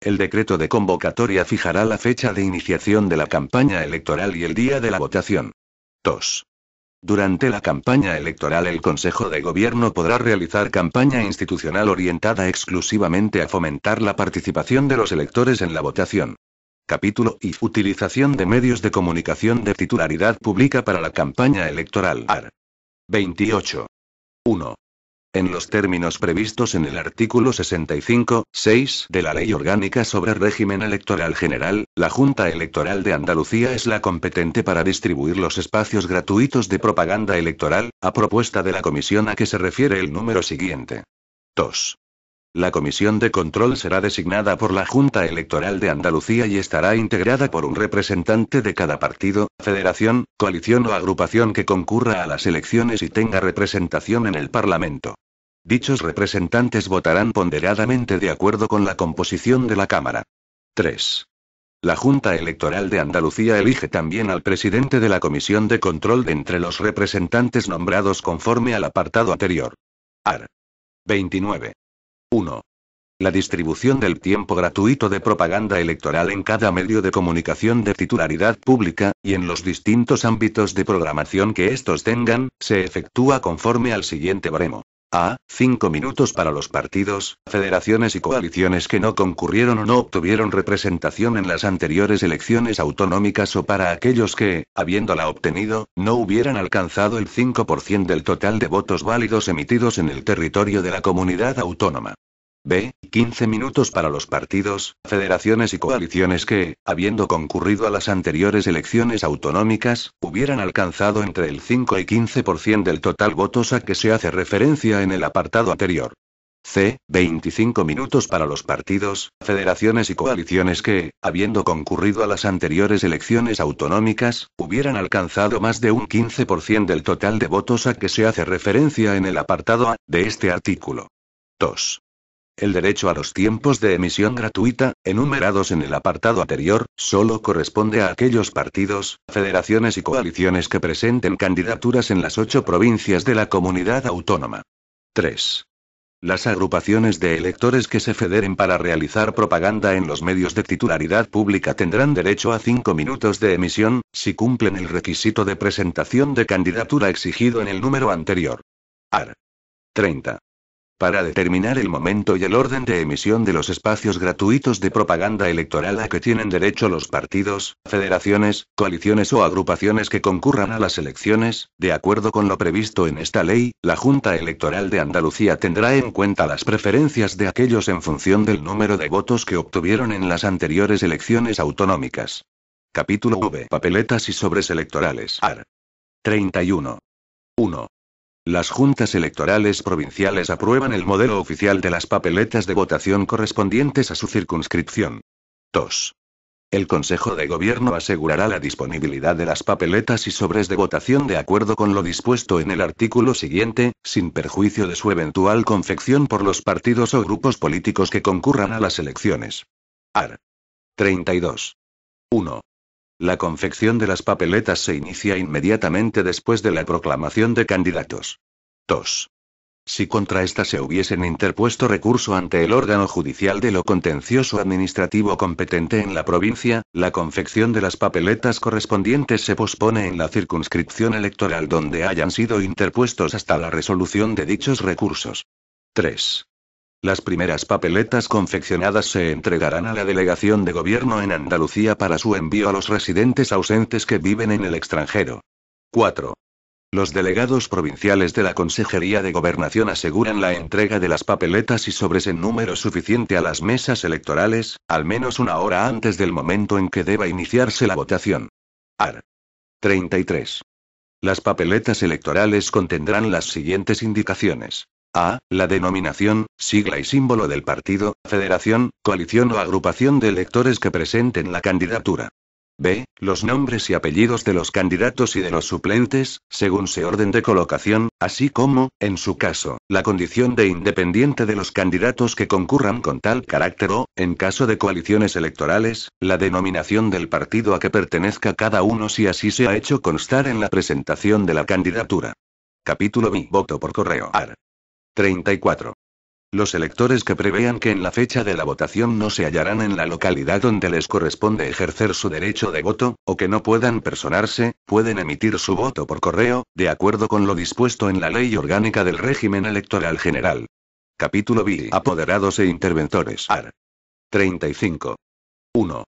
El decreto de convocatoria fijará la fecha de iniciación de la campaña electoral y el día de la votación. 2. Durante la campaña electoral el Consejo de Gobierno podrá realizar campaña institucional orientada exclusivamente a fomentar la participación de los electores en la votación. Capítulo y utilización de medios de comunicación de titularidad pública para la campaña electoral. Art. 28. 1. En los términos previstos en el artículo 65.6 de la Ley Orgánica sobre Régimen Electoral General, la Junta Electoral de Andalucía es la competente para distribuir los espacios gratuitos de propaganda electoral, a propuesta de la comisión a que se refiere el número siguiente. 2. La comisión de control será designada por la Junta Electoral de Andalucía y estará integrada por un representante de cada partido, federación, coalición o agrupación que concurra a las elecciones y tenga representación en el Parlamento. Dichos representantes votarán ponderadamente de acuerdo con la composición de la Cámara. 3. La Junta Electoral de Andalucía elige también al presidente de la comisión de control de entre los representantes nombrados conforme al apartado anterior. Art. 29. 1. La distribución del tiempo gratuito de propaganda electoral en cada medio de comunicación de titularidad pública, y en los distintos ámbitos de programación que estos tengan, se efectúa conforme al siguiente baremo. A. 5 minutos para los partidos, federaciones y coaliciones que no concurrieron o no obtuvieron representación en las anteriores elecciones autonómicas o para aquellos que, habiéndola obtenido, no hubieran alcanzado el 5% del total de votos válidos emitidos en el territorio de la comunidad autónoma. B. 15 minutos para los partidos, federaciones y coaliciones que, habiendo concurrido a las anteriores elecciones autonómicas, hubieran alcanzado entre el 5 y 15% del total votos a que se hace referencia en el apartado anterior. C. 25 minutos para los partidos, federaciones y coaliciones que, habiendo concurrido a las anteriores elecciones autonómicas, hubieran alcanzado más de un 15% del total de votos a que se hace referencia en el apartado A de este artículo. 2. El derecho a los tiempos de emisión gratuita, enumerados en el apartado anterior, solo corresponde a aquellos partidos, federaciones y coaliciones que presenten candidaturas en las 8 provincias de la comunidad autónoma. 3. Las agrupaciones de electores que se federen para realizar propaganda en los medios de titularidad pública tendrán derecho a 5 minutos de emisión, si cumplen el requisito de presentación de candidatura exigido en el número anterior. Art. 30. Para determinar el momento y el orden de emisión de los espacios gratuitos de propaganda electoral a que tienen derecho los partidos, federaciones, coaliciones o agrupaciones que concurran a las elecciones, de acuerdo con lo previsto en esta ley, la Junta Electoral de Andalucía tendrá en cuenta las preferencias de aquellos en función del número de votos que obtuvieron en las anteriores elecciones autonómicas. Capítulo V. Papeletas y sobres electorales. Art. 31. 1. Las juntas electorales provinciales aprueban el modelo oficial de las papeletas de votación correspondientes a su circunscripción. 2. El Consejo de Gobierno asegurará la disponibilidad de las papeletas y sobres de votación de acuerdo con lo dispuesto en el artículo siguiente, sin perjuicio de su eventual confección por los partidos o grupos políticos que concurran a las elecciones. Art. 32. 1. La confección de las papeletas se inicia inmediatamente después de la proclamación de candidatos. 2. Si contra esta se hubiesen interpuesto recurso ante el órgano judicial de lo contencioso administrativo competente en la provincia, la confección de las papeletas correspondientes se pospone en la circunscripción electoral donde hayan sido interpuestos hasta la resolución de dichos recursos. 3. Las primeras papeletas confeccionadas se entregarán a la Delegación de Gobierno en Andalucía para su envío a los residentes ausentes que viven en el extranjero. 4. Los delegados provinciales de la Consejería de Gobernación aseguran la entrega de las papeletas y sobres en número suficiente a las mesas electorales, al menos una hora antes del momento en que deba iniciarse la votación. Art. 33. Las papeletas electorales contendrán las siguientes indicaciones. A. La denominación, sigla y símbolo del partido, federación, coalición o agrupación de electores que presenten la candidatura. B. Los nombres y apellidos de los candidatos y de los suplentes, según su orden de colocación, así como, en su caso, la condición de independiente de los candidatos que concurran con tal carácter o, en caso de coaliciones electorales, la denominación del partido a que pertenezca cada uno si así se ha hecho constar en la presentación de la candidatura. Capítulo B. Voto por correo. Art. 34. Los electores que prevean que en la fecha de la votación no se hallarán en la localidad donde les corresponde ejercer su derecho de voto, o que no puedan personarse, pueden emitir su voto por correo, de acuerdo con lo dispuesto en la Ley Orgánica del Régimen Electoral General. Capítulo B. Apoderados e interventores. Art. 35. 1.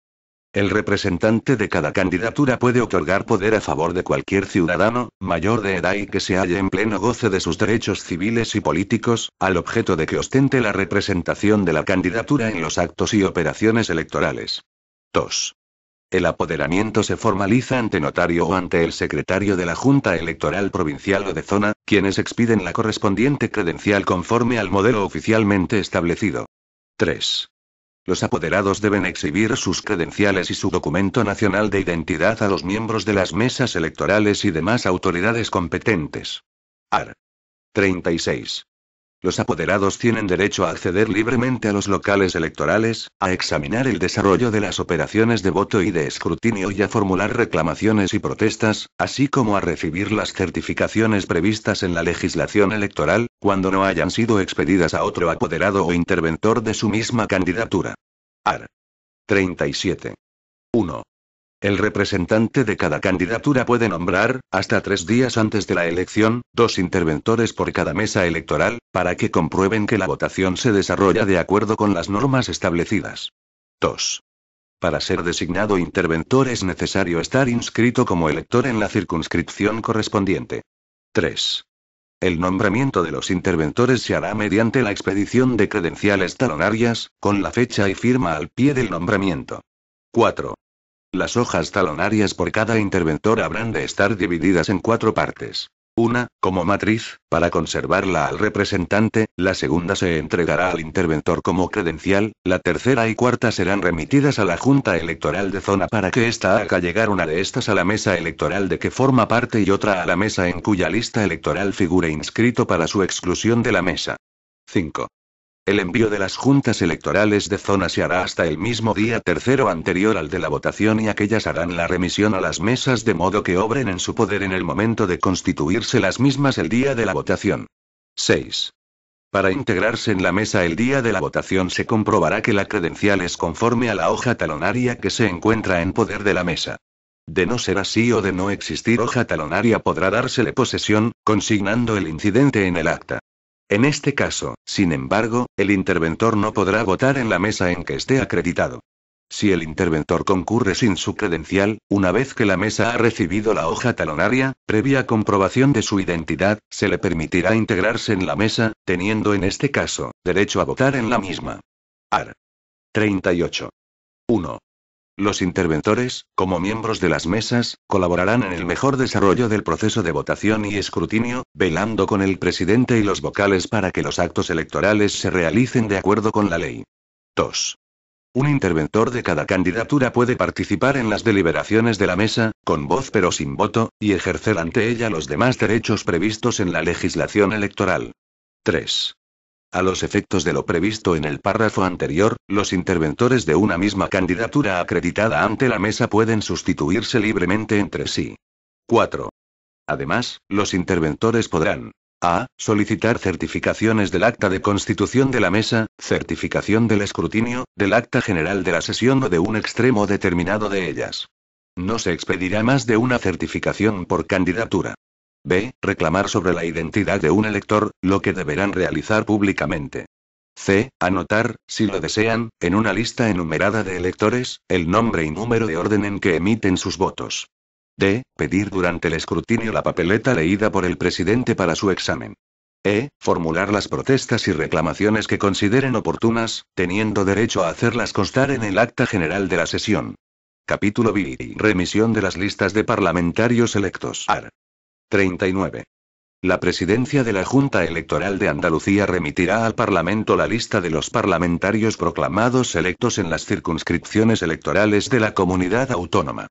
El representante de cada candidatura puede otorgar poder a favor de cualquier ciudadano, mayor de edad y que se halle en pleno goce de sus derechos civiles y políticos, al objeto de que ostente la representación de la candidatura en los actos y operaciones electorales. 2. El apoderamiento se formaliza ante notario o ante el secretario de la Junta Electoral Provincial o de Zona, quienes expiden la correspondiente credencial conforme al modelo oficialmente establecido. 3. Los apoderados deben exhibir sus credenciales y su documento nacional de identidad a los miembros de las mesas electorales y demás autoridades competentes. Art. 36. Los apoderados tienen derecho a acceder libremente a los locales electorales, a examinar el desarrollo de las operaciones de voto y de escrutinio y a formular reclamaciones y protestas, así como a recibir las certificaciones previstas en la legislación electoral, cuando no hayan sido expedidas a otro apoderado o interventor de su misma candidatura. Art. 37. 1. El representante de cada candidatura puede nombrar, hasta 3 días antes de la elección, 2 interventores por cada mesa electoral, para que comprueben que la votación se desarrolla de acuerdo con las normas establecidas. 2. Para ser designado interventor es necesario estar inscrito como elector en la circunscripción correspondiente. 3. El nombramiento de los interventores se hará mediante la expedición de credenciales talonarias, con la fecha y firma al pie del nombramiento. 4. Las hojas talonarias por cada interventor habrán de estar divididas en 4 partes. Una, como matriz, para conservarla al representante, la segunda se entregará al interventor como credencial, la tercera y cuarta serán remitidas a la Junta Electoral de Zona para que ésta haga llegar una de estas a la mesa electoral de que forma parte y otra a la mesa en cuya lista electoral figure inscrito para su exclusión de la mesa. 5. El envío de las juntas electorales de zona se hará hasta el mismo día tercero anterior al de la votación y aquellas harán la remisión a las mesas de modo que obren en su poder en el momento de constituirse las mismas el día de la votación. 6. Para integrarse en la mesa el día de la votación se comprobará que la credencial es conforme a la hoja talonaria que se encuentra en poder de la mesa. De no ser así o de no existir hoja talonaria podrá dársele posesión, consignando el incidente en el acta. En este caso, sin embargo, el interventor no podrá votar en la mesa en que esté acreditado. Si el interventor concurre sin su credencial, una vez que la mesa ha recibido la hoja talonaria, previa comprobación de su identidad, se le permitirá integrarse en la mesa, teniendo en este caso, derecho a votar en la misma. Art. 38. 1. Los interventores, como miembros de las mesas, colaborarán en el mejor desarrollo del proceso de votación y escrutinio, velando con el presidente y los vocales para que los actos electorales se realicen de acuerdo con la ley. 2. Un interventor de cada candidatura puede participar en las deliberaciones de la mesa, con voz pero sin voto, y ejercer ante ella los demás derechos previstos en la legislación electoral. 3. A los efectos de lo previsto en el párrafo anterior, los interventores de una misma candidatura acreditada ante la mesa pueden sustituirse libremente entre sí. 4. Además, los interventores podrán: a. Solicitar certificaciones del acta de constitución de la mesa, certificación del escrutinio, del acta general de la sesión o de un extremo determinado de ellas. No se expedirá más de una certificación por candidatura. B. Reclamar sobre la identidad de un elector, lo que deberán realizar públicamente. C. Anotar, si lo desean, en una lista enumerada de electores, el nombre y número de orden en que emiten sus votos. D. Pedir durante el escrutinio la papeleta leída por el presidente para su examen. E. Formular las protestas y reclamaciones que consideren oportunas, teniendo derecho a hacerlas constar en el acta general de la sesión. Capítulo B. Remisión de las listas de parlamentarios electos. Art. 39. La presidencia de la Junta Electoral de Andalucía remitirá al Parlamento la lista de los parlamentarios proclamados electos en las circunscripciones electorales de la comunidad autónoma.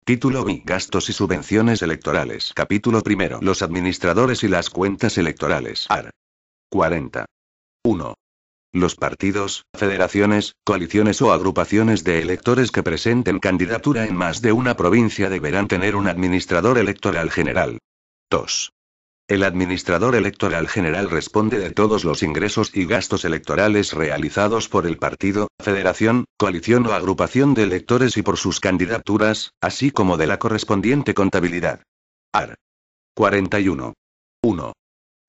Título B. Gastos y subvenciones electorales. Capítulo primero. Los administradores y las cuentas electorales. Art. 40. 1. Los partidos, federaciones, coaliciones o agrupaciones de electores que presenten candidatura en más de una provincia deberán tener un administrador electoral general. 2. El administrador electoral general responde de todos los ingresos y gastos electorales realizados por el partido, federación, coalición o agrupación de electores y por sus candidaturas, así como de la correspondiente contabilidad. Art. 41. 1.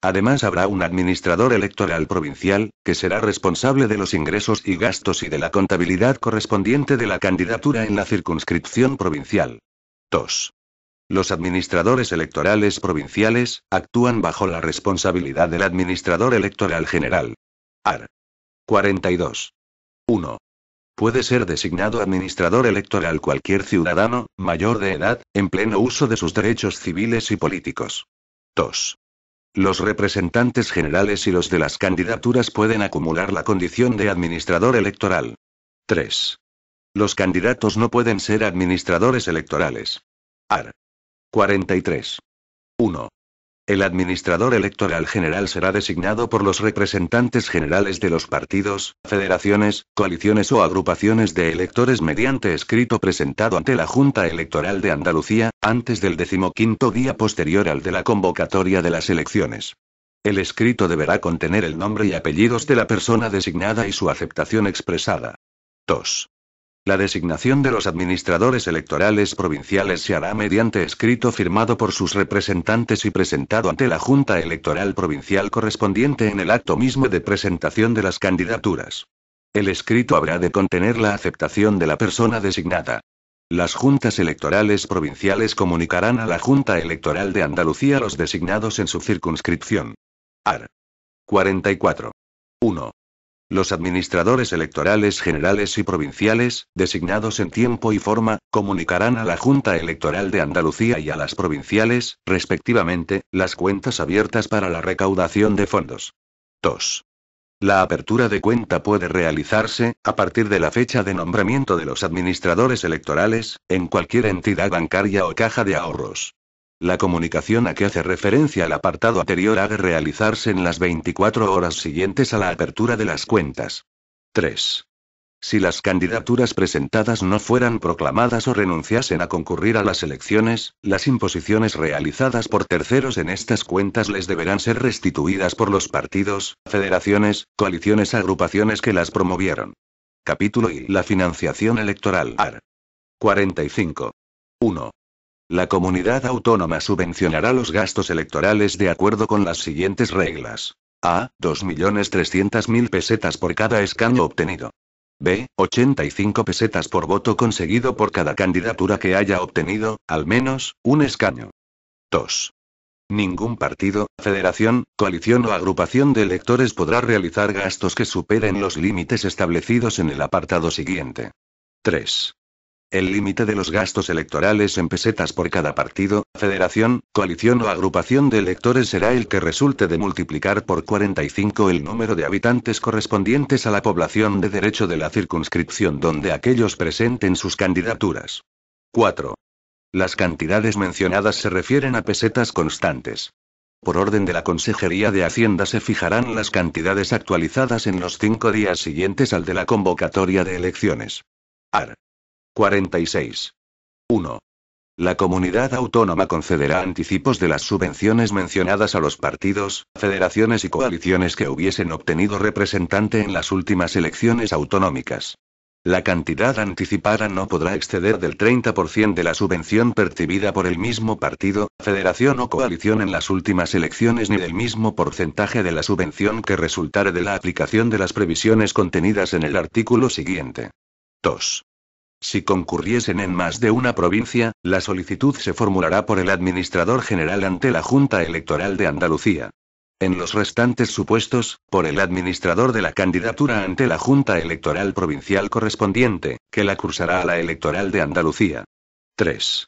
Además habrá un administrador electoral provincial, que será responsable de los ingresos y gastos y de la contabilidad correspondiente de la candidatura en la circunscripción provincial. 2. Los administradores electorales provinciales actúan bajo la responsabilidad del administrador electoral general. Art. 42. 1. Puede ser designado administrador electoral cualquier ciudadano, mayor de edad, en pleno uso de sus derechos civiles y políticos. 2. Los representantes generales y los de las candidaturas pueden acumular la condición de administrador electoral. 3. Los candidatos no pueden ser administradores electorales. Art. 43. 1. El administrador electoral general será designado por los representantes generales de los partidos, federaciones, coaliciones o agrupaciones de electores mediante escrito presentado ante la Junta Electoral de Andalucía, antes del 15º día posterior al de la convocatoria de las elecciones. El escrito deberá contener el nombre y apellidos de la persona designada y su aceptación expresada. 2. La designación de los administradores electorales provinciales se hará mediante escrito firmado por sus representantes y presentado ante la Junta Electoral Provincial correspondiente en el acto mismo de presentación de las candidaturas. El escrito habrá de contener la aceptación de la persona designada. Las juntas electorales provinciales comunicarán a la Junta Electoral de Andalucía los designados en su circunscripción. Art. 44. 1. Los administradores electorales generales y provinciales, designados en tiempo y forma, comunicarán a la Junta Electoral de Andalucía y a las provinciales, respectivamente, las cuentas abiertas para la recaudación de fondos. 2. La apertura de cuenta puede realizarse, a partir de la fecha de nombramiento de los administradores electorales, en cualquier entidad bancaria o caja de ahorros. La comunicación a que hace referencia el apartado anterior ha de realizarse en las 24 horas siguientes a la apertura de las cuentas. 3. Si las candidaturas presentadas no fueran proclamadas o renunciasen a concurrir a las elecciones, las imposiciones realizadas por terceros en estas cuentas les deberán ser restituidas por los partidos, federaciones, coaliciones, agrupaciones que las promovieron. Capítulo I. La financiación electoral. Art. 45. 1. La comunidad autónoma subvencionará los gastos electorales de acuerdo con las siguientes reglas. A. 2.300.000 pesetas por cada escaño obtenido. B. 85 pesetas por voto conseguido por cada candidatura que haya obtenido, al menos, un escaño. 2. Ningún partido, federación, coalición o agrupación de electores podrá realizar gastos que superen los límites establecidos en el apartado siguiente. 3. El límite de los gastos electorales en pesetas por cada partido, federación, coalición o agrupación de electores será el que resulte de multiplicar por 45 el número de habitantes correspondientes a la población de derecho de la circunscripción donde aquellos presenten sus candidaturas. 4. Las cantidades mencionadas se refieren a pesetas constantes. Por orden de la Consejería de Hacienda se fijarán las cantidades actualizadas en los 5 días siguientes al de la convocatoria de elecciones. Art. 46. 1. La comunidad autónoma concederá anticipos de las subvenciones mencionadas a los partidos, federaciones y coaliciones que hubiesen obtenido representante en las últimas elecciones autonómicas. La cantidad anticipada no podrá exceder del 30% de la subvención percibida por el mismo partido, federación o coalición en las últimas elecciones ni del mismo porcentaje de la subvención que resultare de la aplicación de las previsiones contenidas en el artículo siguiente. 2. Si concurriesen en más de una provincia, la solicitud se formulará por el Administrador General ante la Junta Electoral de Andalucía. En los restantes supuestos, por el administrador de la candidatura ante la Junta Electoral Provincial correspondiente, que la cursará a la Electoral de Andalucía. 3.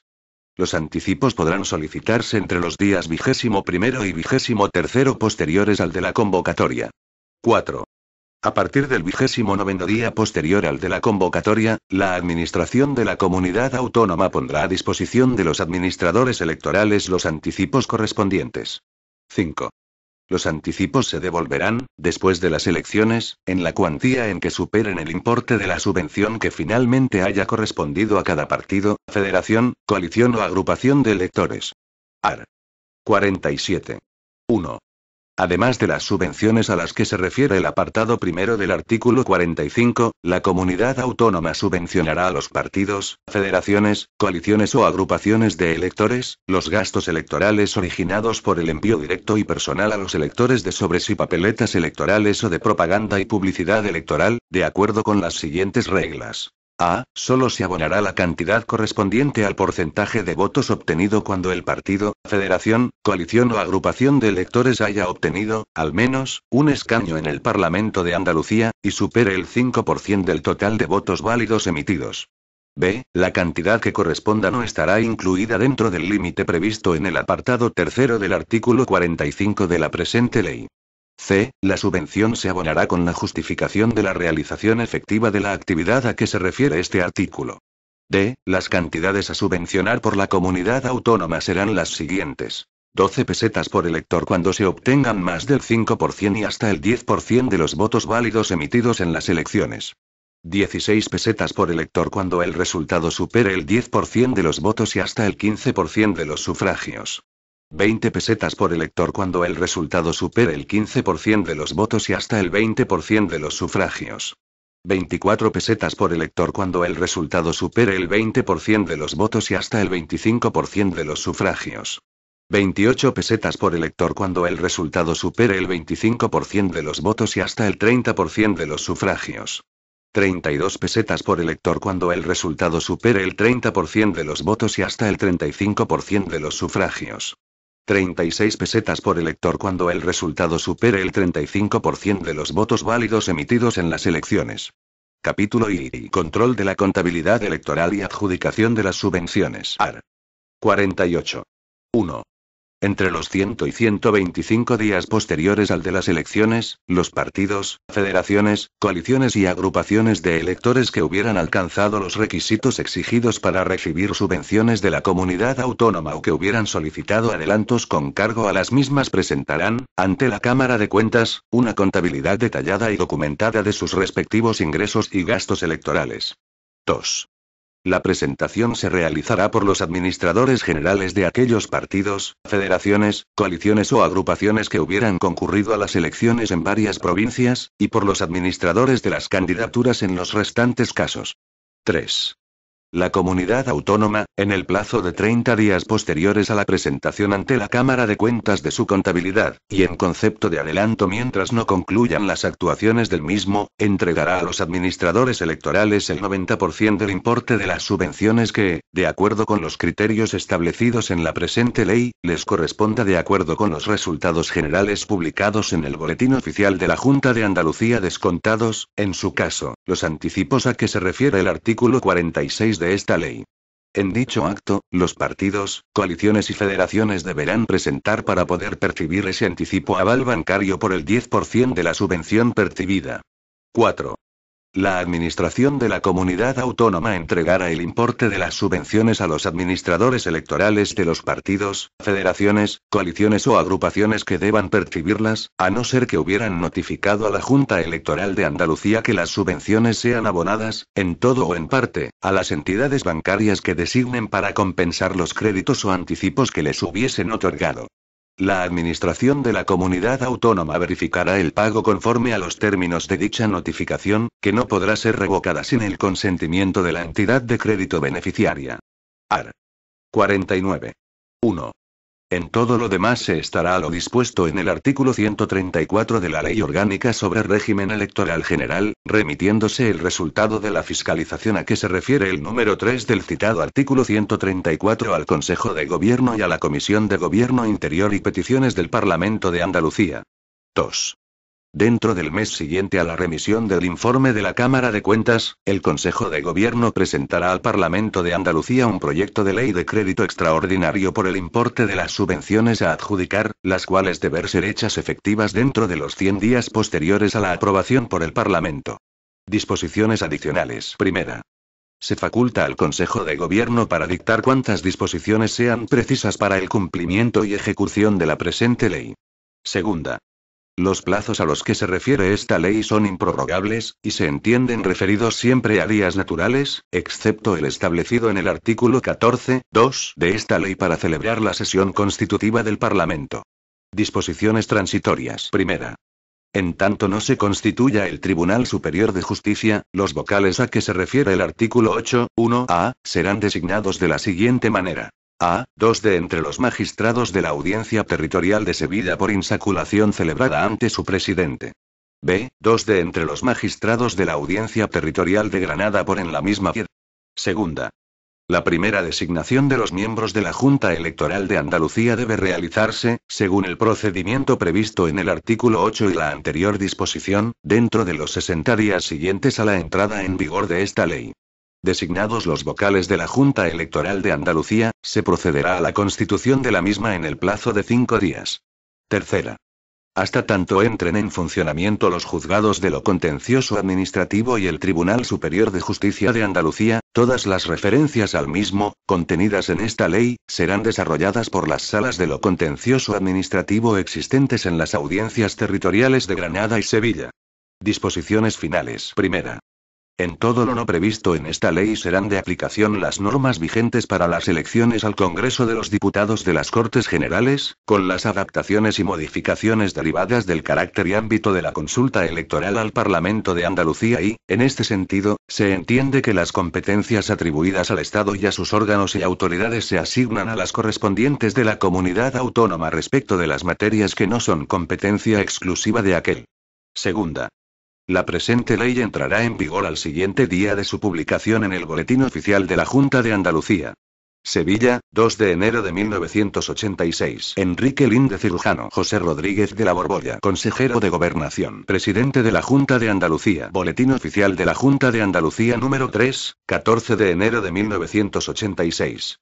Los anticipos podrán solicitarse entre los días 21º y 23º posteriores al de la convocatoria. 4. A partir del 29º día posterior al de la convocatoria, la Administración de la Comunidad Autónoma pondrá a disposición de los administradores electorales los anticipos correspondientes. 5. Los anticipos se devolverán, después de las elecciones, en la cuantía en que superen el importe de la subvención que finalmente haya correspondido a cada partido, federación, coalición o agrupación de electores. Art. 47. 1. Además de las subvenciones a las que se refiere el apartado primero del artículo 45, la comunidad autónoma subvencionará a los partidos, federaciones, coaliciones o agrupaciones de electores, los gastos electorales originados por el envío directo y personal a los electores de sobres y papeletas electorales o de propaganda y publicidad electoral, de acuerdo con las siguientes reglas. A. Solo se abonará la cantidad correspondiente al porcentaje de votos obtenido cuando el partido, federación, coalición o agrupación de electores haya obtenido, al menos, un escaño en el Parlamento de Andalucía, y supere el 5% del total de votos válidos emitidos. B. La cantidad que corresponda no estará incluida dentro del límite previsto en el apartado tercero del artículo 45 de la presente ley. C. La subvención se abonará con la justificación de la realización efectiva de la actividad a que se refiere este artículo. D. Las cantidades a subvencionar por la comunidad autónoma serán las siguientes. 12 pesetas por elector cuando se obtengan más del 5% y hasta el 10% de los votos válidos emitidos en las elecciones. 16 pesetas por elector cuando el resultado supere el 10% de los votos y hasta el 15% de los sufragios. 20 pesetas por elector cuando el resultado supere el 15% de los votos y hasta el 20% de los sufragios. 24 pesetas por elector cuando el resultado supere el 20% de los votos y hasta el 25% de los sufragios. 28 pesetas por elector cuando el resultado supere el 25% de los votos y hasta el 30% de los sufragios. 32 pesetas por elector cuando el resultado supere el 30% de los votos y hasta el 35% de los sufragios. 36 pesetas por elector cuando el resultado supere el 35% de los votos válidos emitidos en las elecciones. Capítulo I. Control de la contabilidad electoral y adjudicación de las subvenciones. AR. 48. 1. Entre los 100 y 125 días posteriores al de las elecciones, los partidos, federaciones, coaliciones y agrupaciones de electores que hubieran alcanzado los requisitos exigidos para recibir subvenciones de la comunidad autónoma o que hubieran solicitado adelantos con cargo a las mismas presentarán, ante la Cámara de Cuentas, una contabilidad detallada y documentada de sus respectivos ingresos y gastos electorales. 2. La presentación se realizará por los administradores generales de aquellos partidos, federaciones, coaliciones o agrupaciones que hubieran concurrido a las elecciones en varias provincias, y por los administradores de las candidaturas en los restantes casos. 3. La comunidad autónoma, en el plazo de 30 días posteriores a la presentación ante la Cámara de Cuentas de su contabilidad, y en concepto de adelanto mientras no concluyan las actuaciones del mismo, entregará a los administradores electorales el 90% del importe de las subvenciones que, de acuerdo con los criterios establecidos en la presente ley, les corresponda de acuerdo con los resultados generales publicados en el Boletín Oficial de la Junta de Andalucía descontados, en su caso, los anticipos a que se refiere el artículo 46 de esta ley. En dicho acto, los partidos, coaliciones y federaciones deberán presentar para poder percibir ese anticipo aval bancario por el 10% de la subvención percibida. 4. La Administración de la Comunidad Autónoma entregará el importe de las subvenciones a los administradores electorales de los partidos, federaciones, coaliciones o agrupaciones que deban percibirlas, a no ser que hubieran notificado a la Junta Electoral de Andalucía que las subvenciones sean abonadas, en todo o en parte, a las entidades bancarias que designen para compensar los créditos o anticipos que les hubiesen otorgado. La Administración de la Comunidad Autónoma verificará el pago conforme a los términos de dicha notificación, que no podrá ser revocada sin el consentimiento de la entidad de crédito beneficiaria. AR. 49. 1. En todo lo demás se estará a lo dispuesto en el artículo 134 de la Ley Orgánica sobre Régimen Electoral General, remitiéndose el resultado de la fiscalización a que se refiere el número 3 del citado artículo 134 al Consejo de Gobierno y a la Comisión de Gobierno Interior y Peticiones del Parlamento de Andalucía. 2. Dentro del mes siguiente a la remisión del informe de la Cámara de Cuentas, el Consejo de Gobierno presentará al Parlamento de Andalucía un proyecto de ley de crédito extraordinario por el importe de las subvenciones a adjudicar, las cuales deber ser hechas efectivas dentro de los 100 días posteriores a la aprobación por el Parlamento. Disposiciones adicionales. Primera. Se faculta al Consejo de Gobierno para dictar cuantas disposiciones sean precisas para el cumplimiento y ejecución de la presente ley. Segunda. Los plazos a los que se refiere esta ley son improrrogables, y se entienden referidos siempre a días naturales, excepto el establecido en el artículo 14.2 de esta ley para celebrar la sesión constitutiva del Parlamento. Disposiciones transitorias. Primera. En tanto no se constituya el Tribunal Superior de Justicia, los vocales a que se refiere el artículo 8.1a, serán designados de la siguiente manera. A. 2 de entre los magistrados de la Audiencia Territorial de Sevilla por insaculación celebrada ante su presidente. B. 2 de entre los magistrados de la Audiencia Territorial de Granada por en la misma. Segunda. La primera designación de los miembros de la Junta Electoral de Andalucía debe realizarse, según el procedimiento previsto en el artículo 8 y la anterior disposición, dentro de los 60 días siguientes a la entrada en vigor de esta ley. Designados los vocales de la Junta Electoral de Andalucía, se procederá a la constitución de la misma en el plazo de 5 días. Tercera. Hasta tanto entren en funcionamiento los juzgados de lo contencioso administrativo y el Tribunal Superior de Justicia de Andalucía, todas las referencias al mismo, contenidas en esta ley, serán desarrolladas por las salas de lo contencioso administrativo existentes en las audiencias territoriales de Granada y Sevilla. Disposiciones finales. Primera. En todo lo no previsto en esta ley serán de aplicación las normas vigentes para las elecciones al Congreso de los Diputados de las Cortes Generales, con las adaptaciones y modificaciones derivadas del carácter y ámbito de la consulta electoral al Parlamento de Andalucía y, en este sentido, se entiende que las competencias atribuidas al Estado y a sus órganos y autoridades se asignan a las correspondientes de la comunidad autónoma respecto de las materias que no son competencia exclusiva de aquel. Segunda. La presente ley entrará en vigor al siguiente día de su publicación en el Boletín Oficial de la Junta de Andalucía. Sevilla, 2 de enero de 1986. Enrique Linde Cirujano. José Rodríguez de la Borbolla. Consejero de Gobernación. Presidente de la Junta de Andalucía. Boletín oficial de la Junta de Andalucía número 3, 14 de enero de 1986.